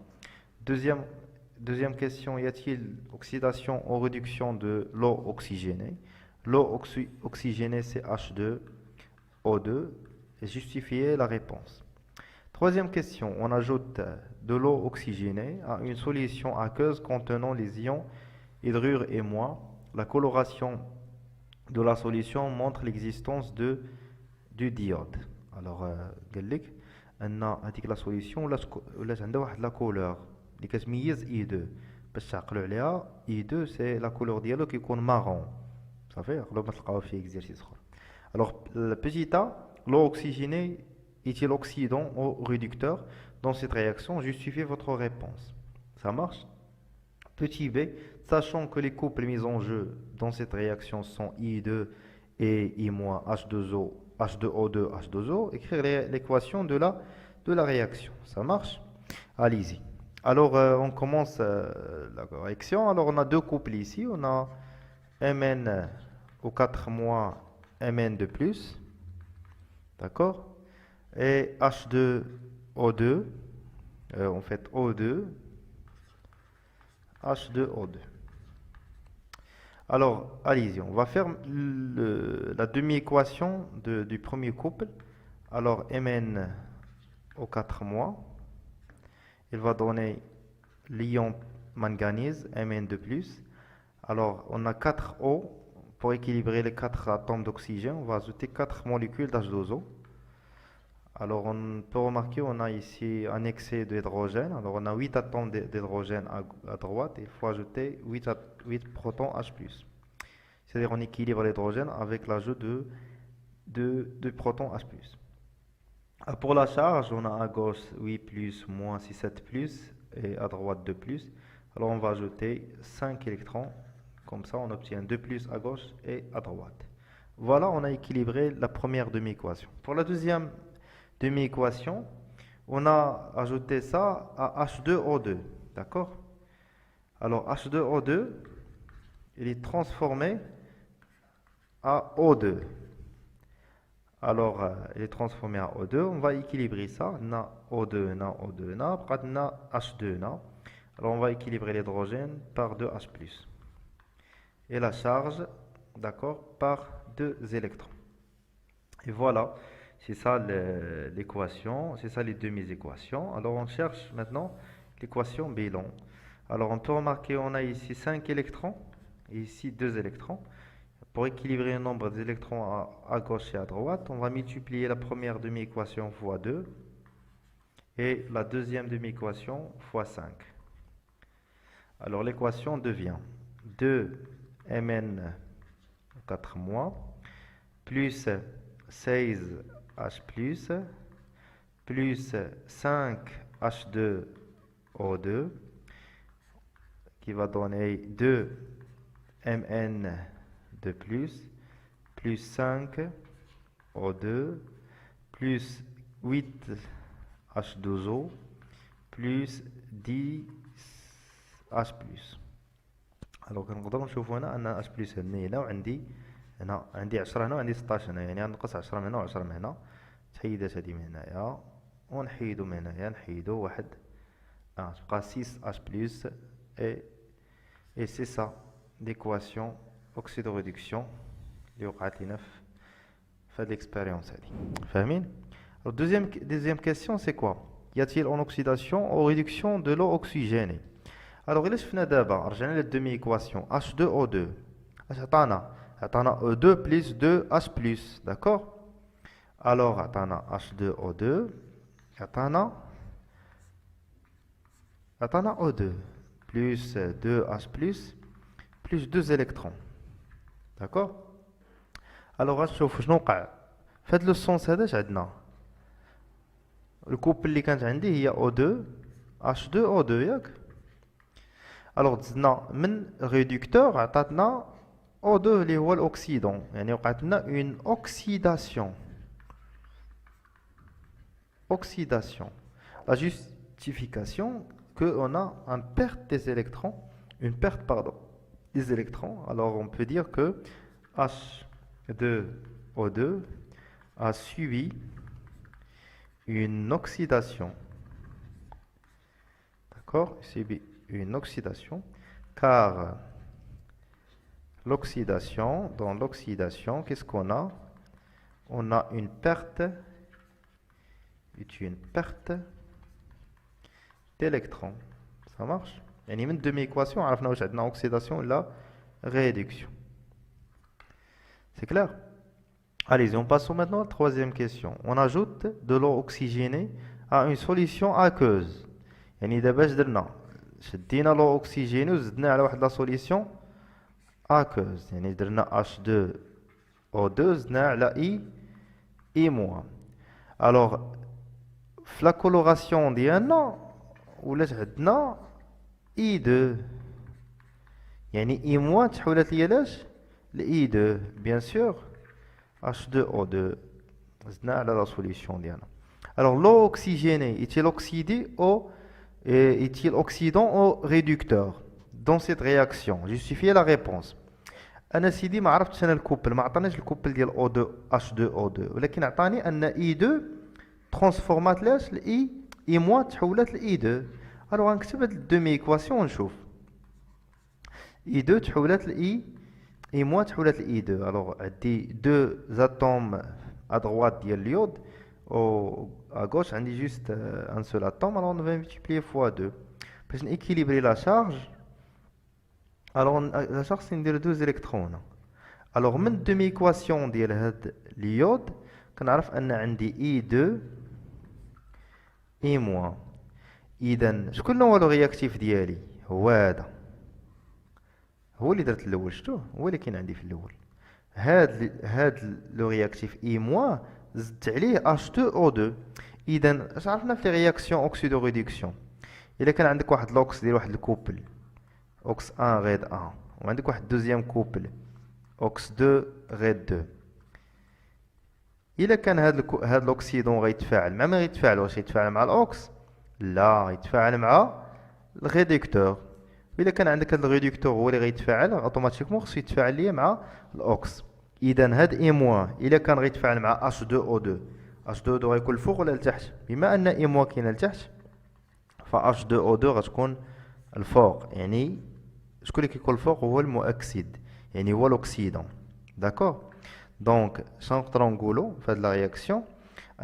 Deuxième question, y a-t-il oxydation ou réduction de l'eau oxygénée? L'eau oxygénée c'est H2O2 et justifier la réponse. Troisième question, on ajoute de l'eau oxygénée à une solution aqueuse contenant les ions hydrure et moins. La coloration de la solution montre l'existence du diode. Alors قال لك ان هذيك لا سوليسيون ولات عندها واحد لا كولور اللي كتميز I2 باش تعقلوا عليها. I2 سي لا كولور ديالو كيكون مارون صافي، قبل ما تلقاوها في اكزرسيس اخر. Alors petit a, l'eau oxygénée est-il oxydant ou réducteur dans cette réaction? Justifiez votre réponse. Ça marche? Petit b, sachant que les couples mis en jeu dans cette réaction sont I2 et I-H2O, H2O2, H2O, écrire l'équation de la réaction. Ça marche? Allez-y. Alors, on commence la réaction. Alors, on a deux couples ici. On a Mn au 4 mois, Mn2+, d'accord? Et H2O2, en fait O2, H2O2. Alors, allez-y, on va faire la demi-équation du premier couple. Alors, Mn au 4 mois, il va donner l'ion manganèse, Mn2+. Alors, on a 4 O. Pour équilibrer les 4 atomes d'oxygène, on va ajouter 4 molécules d'H2O. Alors, on peut remarquer on a ici un excès d'hydrogène. Alors, on a 8 atomes d'hydrogène à droite. Il faut ajouter 8 protons H+. C'est-à-dire on équilibre l'hydrogène avec l'ajout de protons H+. Pour la charge, on a à gauche 8+, moins 7+, et à droite 2+. Alors, on va ajouter 5 électrons. Comme ça, on obtient 2+ à gauche et à droite. Voilà, on a équilibré la première demi-équation. Pour la deuxième demi-équation, on a ajouté ça à H2O2. D'accord? Alors, H2O2, il est transformé à O2. Alors, il est transformé à O2. On va équilibrer ça. Na O2, na O2, na. Après, na H2, na. Alors, on va équilibrer l'hydrogène par 2H+. Et la charge, d'accord, par 2 électrons. Et voilà, c'est ça l'équation, c'est ça les demi-équations. Alors on cherche maintenant l'équation bilan. Alors on peut remarquer on a ici 5 électrons et ici 2 électrons. Pour équilibrer le nombre d'électrons à gauche et à droite, on va multiplier la première demi-équation fois 2 et la deuxième demi-équation fois 5. Alors l'équation devient 2mn 4 moins plus 16H plus 5H2O2 qui va donner 2mn de plus 5O2 plus 8H2O plus 10H plus. alors كنقدروا نشوفوا هنا ان H بلس هنا وعندي هنا عندي 10 هنا وعندي 16 هنا، يعني غنقص 10 من هنا و10 من هنا، تحيدات هذه من هنايا ونحيدو من هنايا، نحيدو واحد تبقى 6H plus et c'est ça l'équation oxydoréduction اللي وقعت لينا في هاد l'expérience هادي. فاهمين؟ Deuxième question, c'est quoi? Y a-t-il en oxydation ou réduction de l'eau oxygénée? Alors, il شفنا دابا رجعنا للدومي-équation H2O2. اش عطانا O2 plus 2H plus, d'accord? Alors, عطانا H2O2 عطانا O2 plus 2H plus 2 électrons, d'accord? Alors, غنشوف شنو وقع في هاد لو سونس هذا. اش عندنا؟ الكوبل اللي كانت عندي هي O2 H2O2 ياك. الوغ دزنا من ريدكتور عطاتنا O2 اللي هو الاكسيدون، يعني وقعت لنا اون oxydation. La justification que on a une perte des électrons, des électrons. Alors on peut dire que H2O2 a subi une oxydation, d'accord, subi une oxydation, car dans l'oxydation, qu'est-ce qu'on a? On a une perte d'électrons. Ça marche? يعني من demi-équation عرفنا واش عندنا oxydation ولا réduction. C'est clair? Allez, on passe maintenant à la troisième question. On ajoute de l'eau oxygénée à une solution aqueuse. يعني دابا اش درنا؟ شدينا لو اوكسيجيني وزدنا على واحد لا سوليسيون اكوز، يعني درنا H2O2 زدنا على اي موان. الوغ في لا كولوراسيون ديالنا ولات عندنا I2، يعني اي موان تحولت ليا لاش ل I2 بيان سور H2O2 زدنا على لا سوليسيون ديالنا. الوغ لو اوكسيجيني est-il oxydé ou est-il oxydant ou réducteur dans cette réaction? Justifiez la réponse. انا سيدي ما عرفتش انا الكوبل، ما عطانيش الكوبل ديال O2 H2O2، ولكن عطاني ان I2 ترانسفورمات لاش ل I موان تحولت ل I2. الوغ غنكتب هاد الدومي ايكواسيون ونشوف I2 تحولت ل I موان تحولت ل I2. الوغ عندي دو اتوم ا droite ديال اليود à gauche, on a juste un seul atome, alors on va multiplier fois 2. Pour équilibrer la charge, alors la charge c'est deux électrons. Alors, من demi-équation ديال هاد اليود كنعرف ان عندي I2 I موان. اذا شكون هو لو رياكتيف ديالي؟ هو هذا، هو اللي درت الاول، شفتوه هو اللي كاين عندي في الاول. هاد لو رياكتيف I موان زدت عليه H2O2. اذا اش عرفنا في رياكسيون اوكسيدو ريدكسيون؟ الا كان عندك واحد لوكس ديال واحد الكوبل اوكس 1 غيد 1 وعندك واحد دوزيام كوبل اوكس 2 غيد 2، الا كان هاد الاكسيدون غيتفاعل مع ما غيتفاعل، واش يتفاعل مع الاوكس؟ لا، يتفاعل مع الريدكتور. الا كان عندك هاد الريدكتور هو اللي غيتفاعل اوتوماتيكمون خصو يتفاعل ليا مع الاوكس. اذا هاد اي موان الا كان غيتفاعل مع H2O2 غيكون الفوق ولا لتحت؟ بما ان اي موان كاينه لتحت ف H2O2 غتكون الفوق، يعني شكون اللي كيكون الفوق؟ هو المؤكسد، يعني هو الاكسيدون. داكور؟ دونك شنو نقدروا نقولوا في هاد لا رياكسيون؟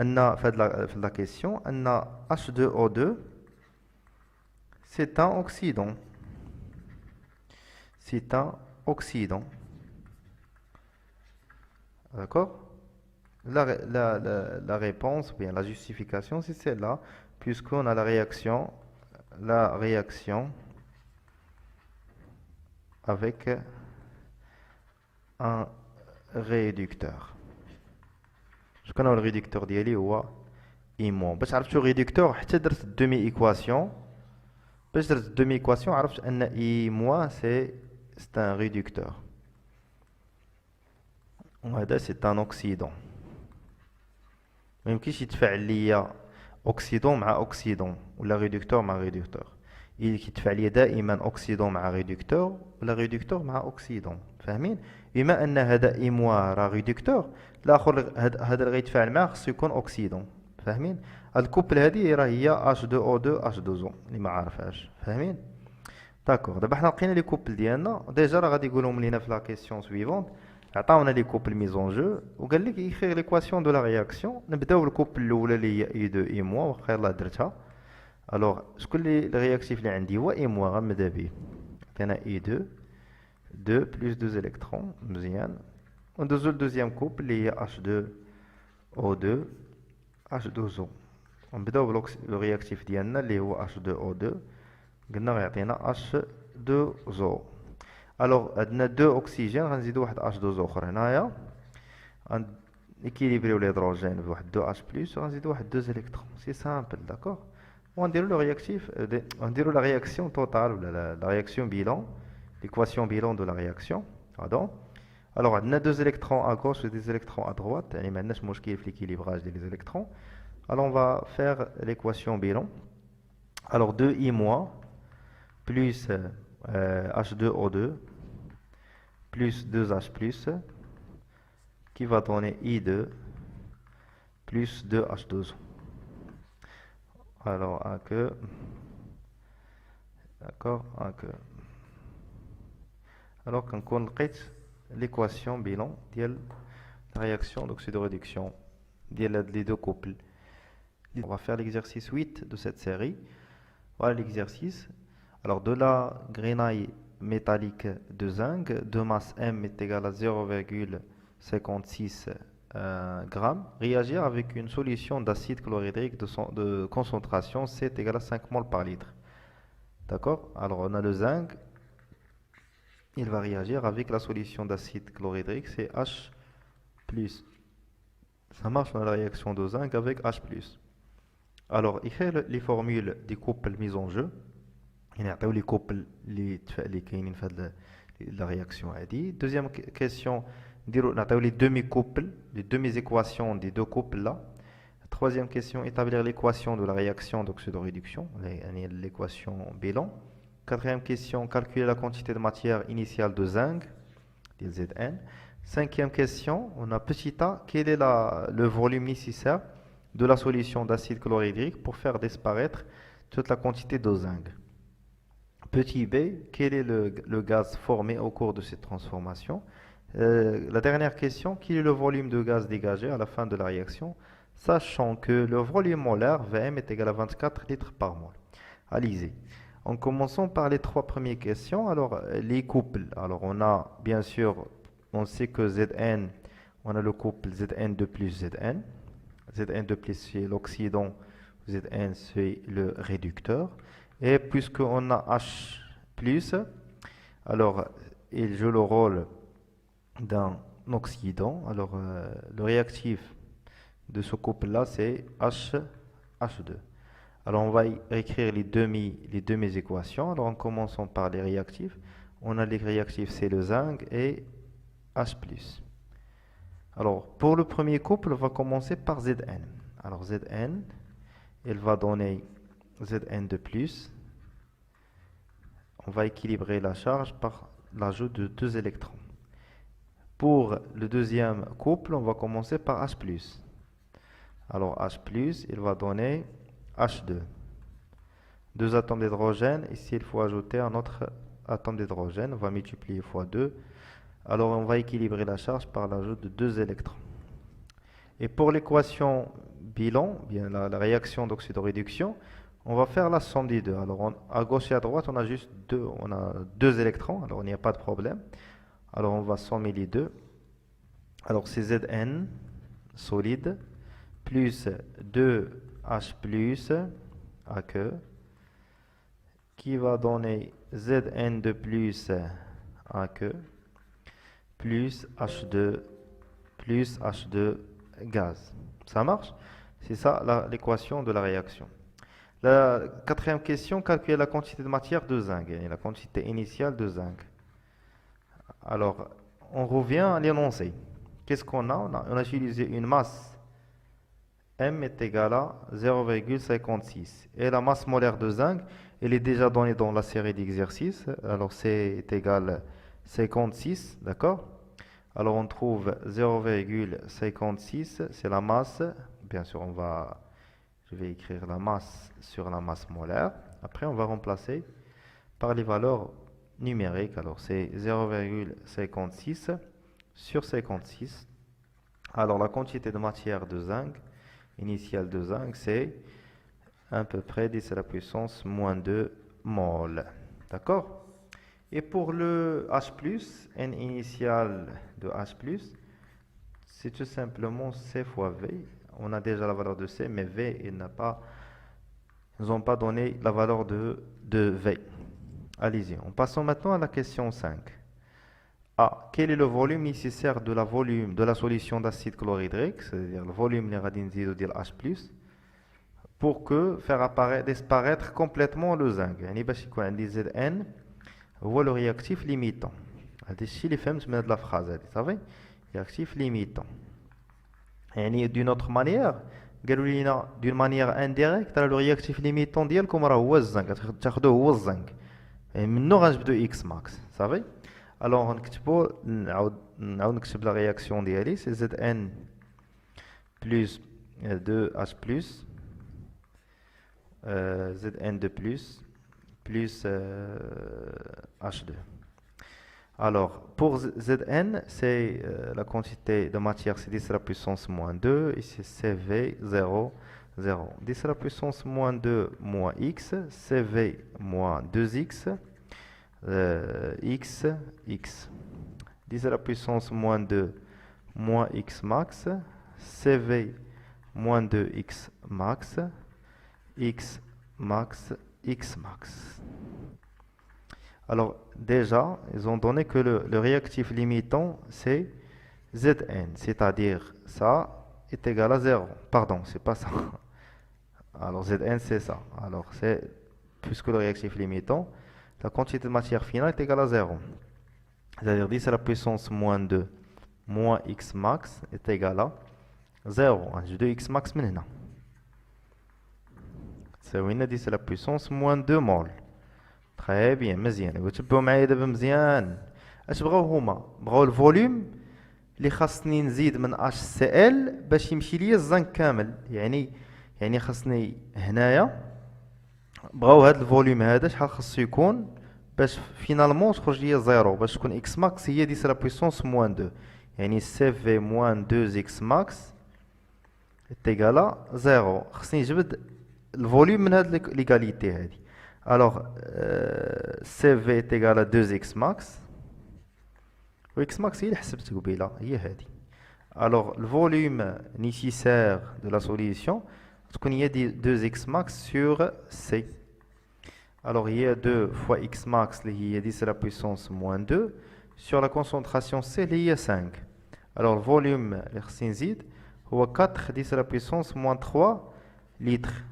ان في لا كيسيون ان H2O2 c'est un oxydant. D'accord? La réponse, ou bien la justification, c'est celle-là, puisqu'on a la réaction avec un réducteur. Je connais le réducteur ديالي هو إيمون. باش عرفت شو réducteur حتى درت الدومي إيكواسيون. باش درت الدومي إيكواسيون عرفت أن إي موان c'est un réducteur. وهذا c'est un oxydant. ما يمكنش يتفاعل ليا اوكسيدون مع اوكسيدون ولا ريدكتور مع ريدكتور. يتفاعل ليا دائما اوكسيدون مع ريدكتور ولا ريدكتور مع اوكسيدون. فاهمين؟ بما ان هذا اي موا راه ريدكتور، الاخر هذا اللي غيتفاعل معاه خصو يكون اوكسيدون. فاهمين؟ هاد الكوبل هذه راه هي H2O2 H2O اللي ما عارفهاش. فاهمين؟ داكوغ. دابا حنا لقينا لي كوبل ديالنا ديجا، راه غادي يقولهم لينا في لا كيسيون سويفونت. عطاونا لي كوبل ميزون جو وقال لك يخير ليكواسيون دو لا رياكسيون. نبداو بالكوبل الاولى اللي هي اي 2 اي موا، واخا يلاه درتها. الوغ شكون اللي الرياكتيف اللي عندي هو اي موا، غنبدا به. عطينا اي 2 بلس 2 الكترون، مزيان. وندوزو لدوزيام كوبل اللي هي اش 2 او 2 اش 2 زو. ونبداو بالرياكتيف ديالنا اللي هو اش 2 او 2، قلنا غيعطينا اش 2 زو. الوغ عندنا دو اوكسيجين، غنزيدو واحد اش 2 اخر هنايا، غنكيليبريو الهيدروجين بواحد 2 اش بلس، وغنزيدو واحد 2 الكترون. سي سامبل، داكوغ. وغنديرو لو رياكتيف، غنديرو لا رياكسيون توتال ولا لا رياكسيون بيلون، ليكواسيون بيلون دو لا رياكسيون. pardon. الوغ عندنا 2 الكترون ا غوش و 2 الكترون ا دروات، يعني ما عندناش مشكل في ليكيليبراج ديال لي الكترون. الوغ on va faire l'équation bilan. Alors 2i- plus H2O2 plus 2H plus qui va donner I2 plus 2H2O. Alors un que, d'accord, un que. Alors qu'on lقيت l'équation bilan ديال la réaction d'oxydoréduction ديال les deux couples. On va faire l'exercice 8 de cette série. Voilà l'exercice. Alors de la grenaille métallique de zinc de masse M est égale à 0,56 grammes, réagir avec une solution d'acide chlorhydrique de concentration C est égale à 5 moles par litre. D'accord? Alors on a le zinc, il va réagir avec la solution d'acide chlorhydrique, c'est H+. Ça marche dans la réaction de zinc avec H+. Alors, écrire les formules des couples mises en jeu. Il y a les couples qui font la réaction. Deuxième question, les demi-couples, les demi-équations des deux couples là. Troisième question, établir l'équation de la réaction d'oxydoréduction, l'équation bilan. Quatrième question, calculer la quantité de matière initiale de zinc, Zn. Cinquième question, on a petit a, quel est le volume nécessaire de la solution d'acide chlorhydrique pour faire disparaître toute la quantité de zinc. Petit b, quel est le gaz formé au cours de cette transformation? La dernière question, quel est le volume de gaz dégagé à la fin de la réaction, sachant que le volume molaire Vm est égal à 24 litres par mol. Allez-y. En commençant par les trois premières questions, alors les couples. Alors on a bien sûr, on sait que Zn, on a le couple Zn2 plus Zn. Zn2 plus c'est l'oxydant, Zn c'est le réducteur. Et puisqu'on a H+, alors il joue le rôle d'un oxydant. Alors le réactif de ce couple-là, c'est H2. Alors on va écrire les demi-équations. Alors en commençant par les réactifs, on a les réactifs, c'est le zinc et H+. Alors pour le premier couple, on va commencer par Zn. Alors Zn, il va donner Zn2+. On va équilibrer la charge par l'ajout de 2 électrons. Pour le deuxième couple, on va commencer par H+. Alors H+, il va donner H2. Deux atomes d'hydrogène. Ici, il faut ajouter un autre atome d'hydrogène. On va multiplier fois 2. Alors, on va équilibrer la charge par l'ajout de 2 électrons. Et pour l'équation bilan, bien la réaction d'oxydoréduction, on va faire la somme des deux. Alors, à gauche et à droite, on a juste deux électrons. Alors, il n'y a pas de problème. Alors, on va sommer les deux. Alors c'est Zn solide plus 2H plus aqueux qui va donner Zn de plus aqueux plus H2 plus H2 gaz. Ça marche? C'est ça l'équation de la réaction. La quatrième question, calculer la quantité de matière de zinc, et la quantité initiale de zinc. Alors, on revient à l'énoncé. Qu'est-ce qu'on a? On a utilisé une masse M est égale à 0,56. Et la masse molaire de zinc, elle est déjà donnée dans la série d'exercices. Alors, C est égal à 56, d'accord? Alors, on trouve 0,56, c'est la masse. Bien sûr, je vais écrire la masse sur la masse molaire. Après, on va remplacer par les valeurs numériques. Alors, c'est 0,56 sur 56. Alors, la quantité de matière de zinc, initiale de zinc, c'est à peu près 10 à la puissance moins 2 mol. D'accord? Et pour le H+, N initial de H+, c'est tout simplement C fois V. On a déjà la valeur de C, mais V, ils n'ont pas donné la valeur de V. Allez-y, on passe maintenant à la question 5. A. Quel est le volume nécessaire de la solution d'acide chlorhydrique, c'est-à-dire le volume de H+, pour faire disparaître complètement le zinc. يعني باش يكون عندي Zn هو le réactif limitant. هذا الشيء اللي فهمت من هذه الفراز هذه صافي. Réactif limitant. يعني d'une autre manière قالوا لينا d'une manière indirecte le réactif limitant ديالكم راه هو الزنك تاخذوه هو الزنك منو غنجبدو X max صافي. alors نعاود نكتب la réaction ديالي c'est Zn plus 2H plus Zn2 plus H2. Alors, pour Zn, c'est la quantité de matière, c'est 10 à la puissance moins 2, ici CV 0, 0. 10 à la puissance moins 2 moins x, CV moins 2x, x, x. 10 à la puissance moins 2 moins x max, CV moins 2x max, x max, x max. Alors déjà, ils ont donné que le réactif limitant c'est Zn, c'est-à-dire ça est égal à 0. Pardon, c'est pas ça. Alors Zn c'est ça. Alors puisque le réactif limitant, la quantité de matière finale est égale à 0. C'est-à-dire 10 à la puissance moins 2 moins x max est égal à 0. J'ai 2x max maintenant. C'est 10 à la puissance moins 2 mol. Très bien, مزيان. وتبعوا معايا دابا مزيان. اش بغاو هما؟ بغاو الفوليوم اللي خاصني نزيد من HCl باش يمشي ليا الزنك كامل. يعني خاصني هنايا بغاو هاد الفوليوم هذا شحال خاصو يكون باش فينالمون تخرج ليا زيرو باش تكون اكس ماكس هي 10 لا بويسونس موان 2. يعني سي في موان 2 اكس ماكس تيغالا زيرو. خاصني نجبد الفوليوم من هاد ليغاليتي هادي. Alors, CV est égal à 2x max. X max, il est alors, le volume nécessaire de la solution, il y a 2x max sur C. Alors, il y a 2 fois x max, il y a 10 à la puissance moins 2. Sur la concentration C, il y a 5. Alors, le volume, il y a 4 10 à la puissance moins 3 litres.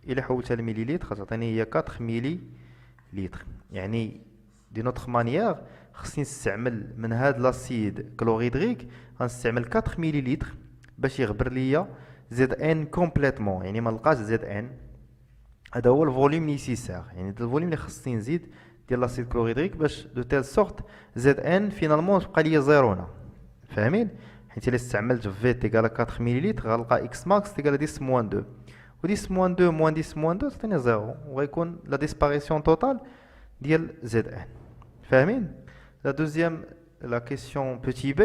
إلا حولتها لمليليتر غتعطيني هي 4 مليليتر. يعني دي نوتر مانيير خصني نستعمل من هاد لاسيد كلوريدريك غنستعمل 4 مليليتر باش يغبر ليا زد ان كومبليتمون. يعني ما نلقاش زد ان. هذا هو الفوليوم نيسيسير. يعني هذا الفوليوم اللي خصني نزيد ديال لاسيد كلوريدريك باش دو تيل سورت زد ان فينالمون تبقى ليا زيرو هنا. فاهمين؟ حيت الا استعملت في تيغال 4 مليليتر غنلقى اكس ماكس تيغال 10 موان 2. و 10 moins 2 moins 10 moins 2 تعطيني 0 وغيكون لا ديسباريسيون توتال ديال زد ان. فاهمين؟ La deuxième, la question petit b,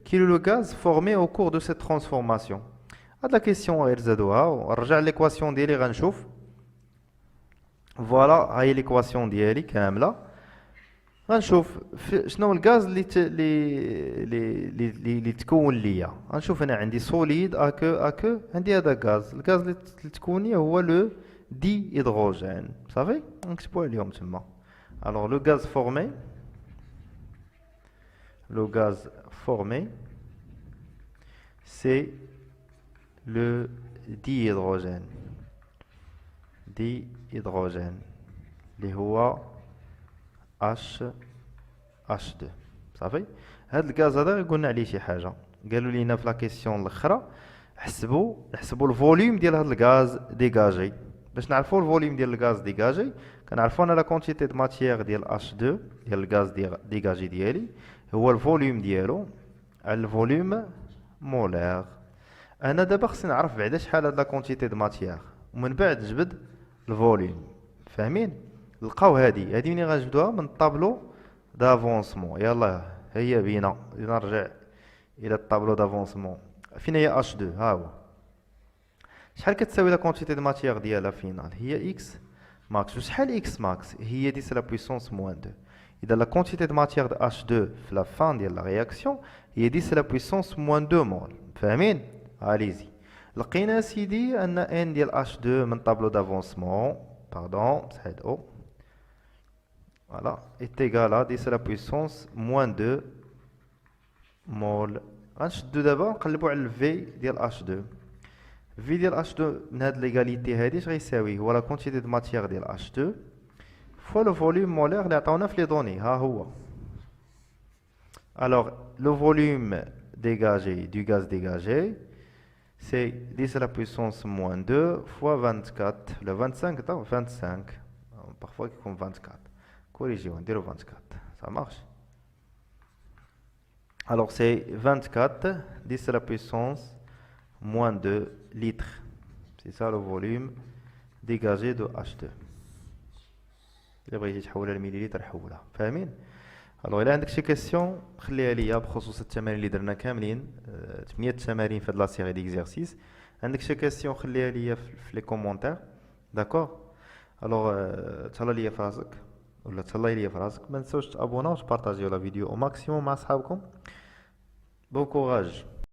quel est le gaz formé au cours de cette transformation? هاد la question غير زادوها ونرجع ليكواسيون ديالي غنشوف. فوالا هاي ليكواسيون ديالي كامله. غنشوف شنو هو الغاز اللي تكون ليا. غنشوف انا عندي سوليد اكو عندي هذا غاز. الغاز اللي تكون ليا هو لو دي هيدروجين. صافي نكتبوها اليوم تما. الوغ لو غاز فورمي c'est le dihydrogène. Dihydrogène اللي هو H2. صافي هاد الغاز هذا قلنا عليه شي حاجه. قالوا لينا في لا كيسيون الاخرى حسبوا الفوليوم ديال هاد الغاز ديغاجي. باش نعرفوا الفوليوم ديال الغاز ديغاجي كنعرفوا انا لا كونتيتي دو ماتيير ديال H2 ديال الغاز ديغاجي ديالي هو الفوليوم ديالو على الفوليوم مولير. انا دابا خصني نعرف بعدا شحال هاد لا كونتيتي دو ماتيير ومن بعد نجبد الفوليوم. فاهمين؟ لقاو هادي منين غنجبدوها؟ من الطابلو دافونسمون. يلا هي بينا نرجع الى الطابلو دافونسمون. فين هي H2؟ ها هو. شحال كتساوي لا كونتيتي دو ماتيير ديالها فينال؟ هي اكس ماكس. وشحال اكس ماكس؟ هي 10 لا بويسونس موان 2. اذا لا كونتيتي دو ماتيير دو H2 في لا فان ديال لا رياكسيون هي 10 لا بويسونس موان 2 مول. فاهمين؟ اليزي لقينا سيدي ان ان ديال H2 من طابلو دافونسمون سايد او فوالا est égal à 10 à la puissance moins 2 مول. غنشدو دابا نقلبو على الفي ديال H2. في ديال H2 من هاد ليغاليتي هادي اش غيساوي؟ هو لا كونتيتي دو ماتيير ديال H2 فوا لو فوليوم مولير اللي عطاونا في لي دوني. ها هو. الوغ لو فوليوم dégagé du gaz dégagé c'est 10 à la puissance moins 2 fois 24. Le 25 attends 25 parfois il compte 24. Corrigez, on dirait 24. Ça marche. Alors c'est 24 10 à la puissance moins 2 litres. C'est ça le volume dégagé de H2. إلا بغيتي تحولها لمليليتر حولها. فاهمين؟ الوغ الا عندك شي كيسيون خليها ليا بخصوص التمارين اللي درنا كاملين 8 تمارين في هاد لا سيري ديكزيرسيس. عندك شي كيسيون خليها ليا في لي كومونتير. داكوغ الوغ تهلا ليا في راسك ولا تهلاي ليا في راسك. ما تنساوش تابوناو وتبارطاجيو لا فيديو او ماكسيموم مع صحابكم. بون كوراج.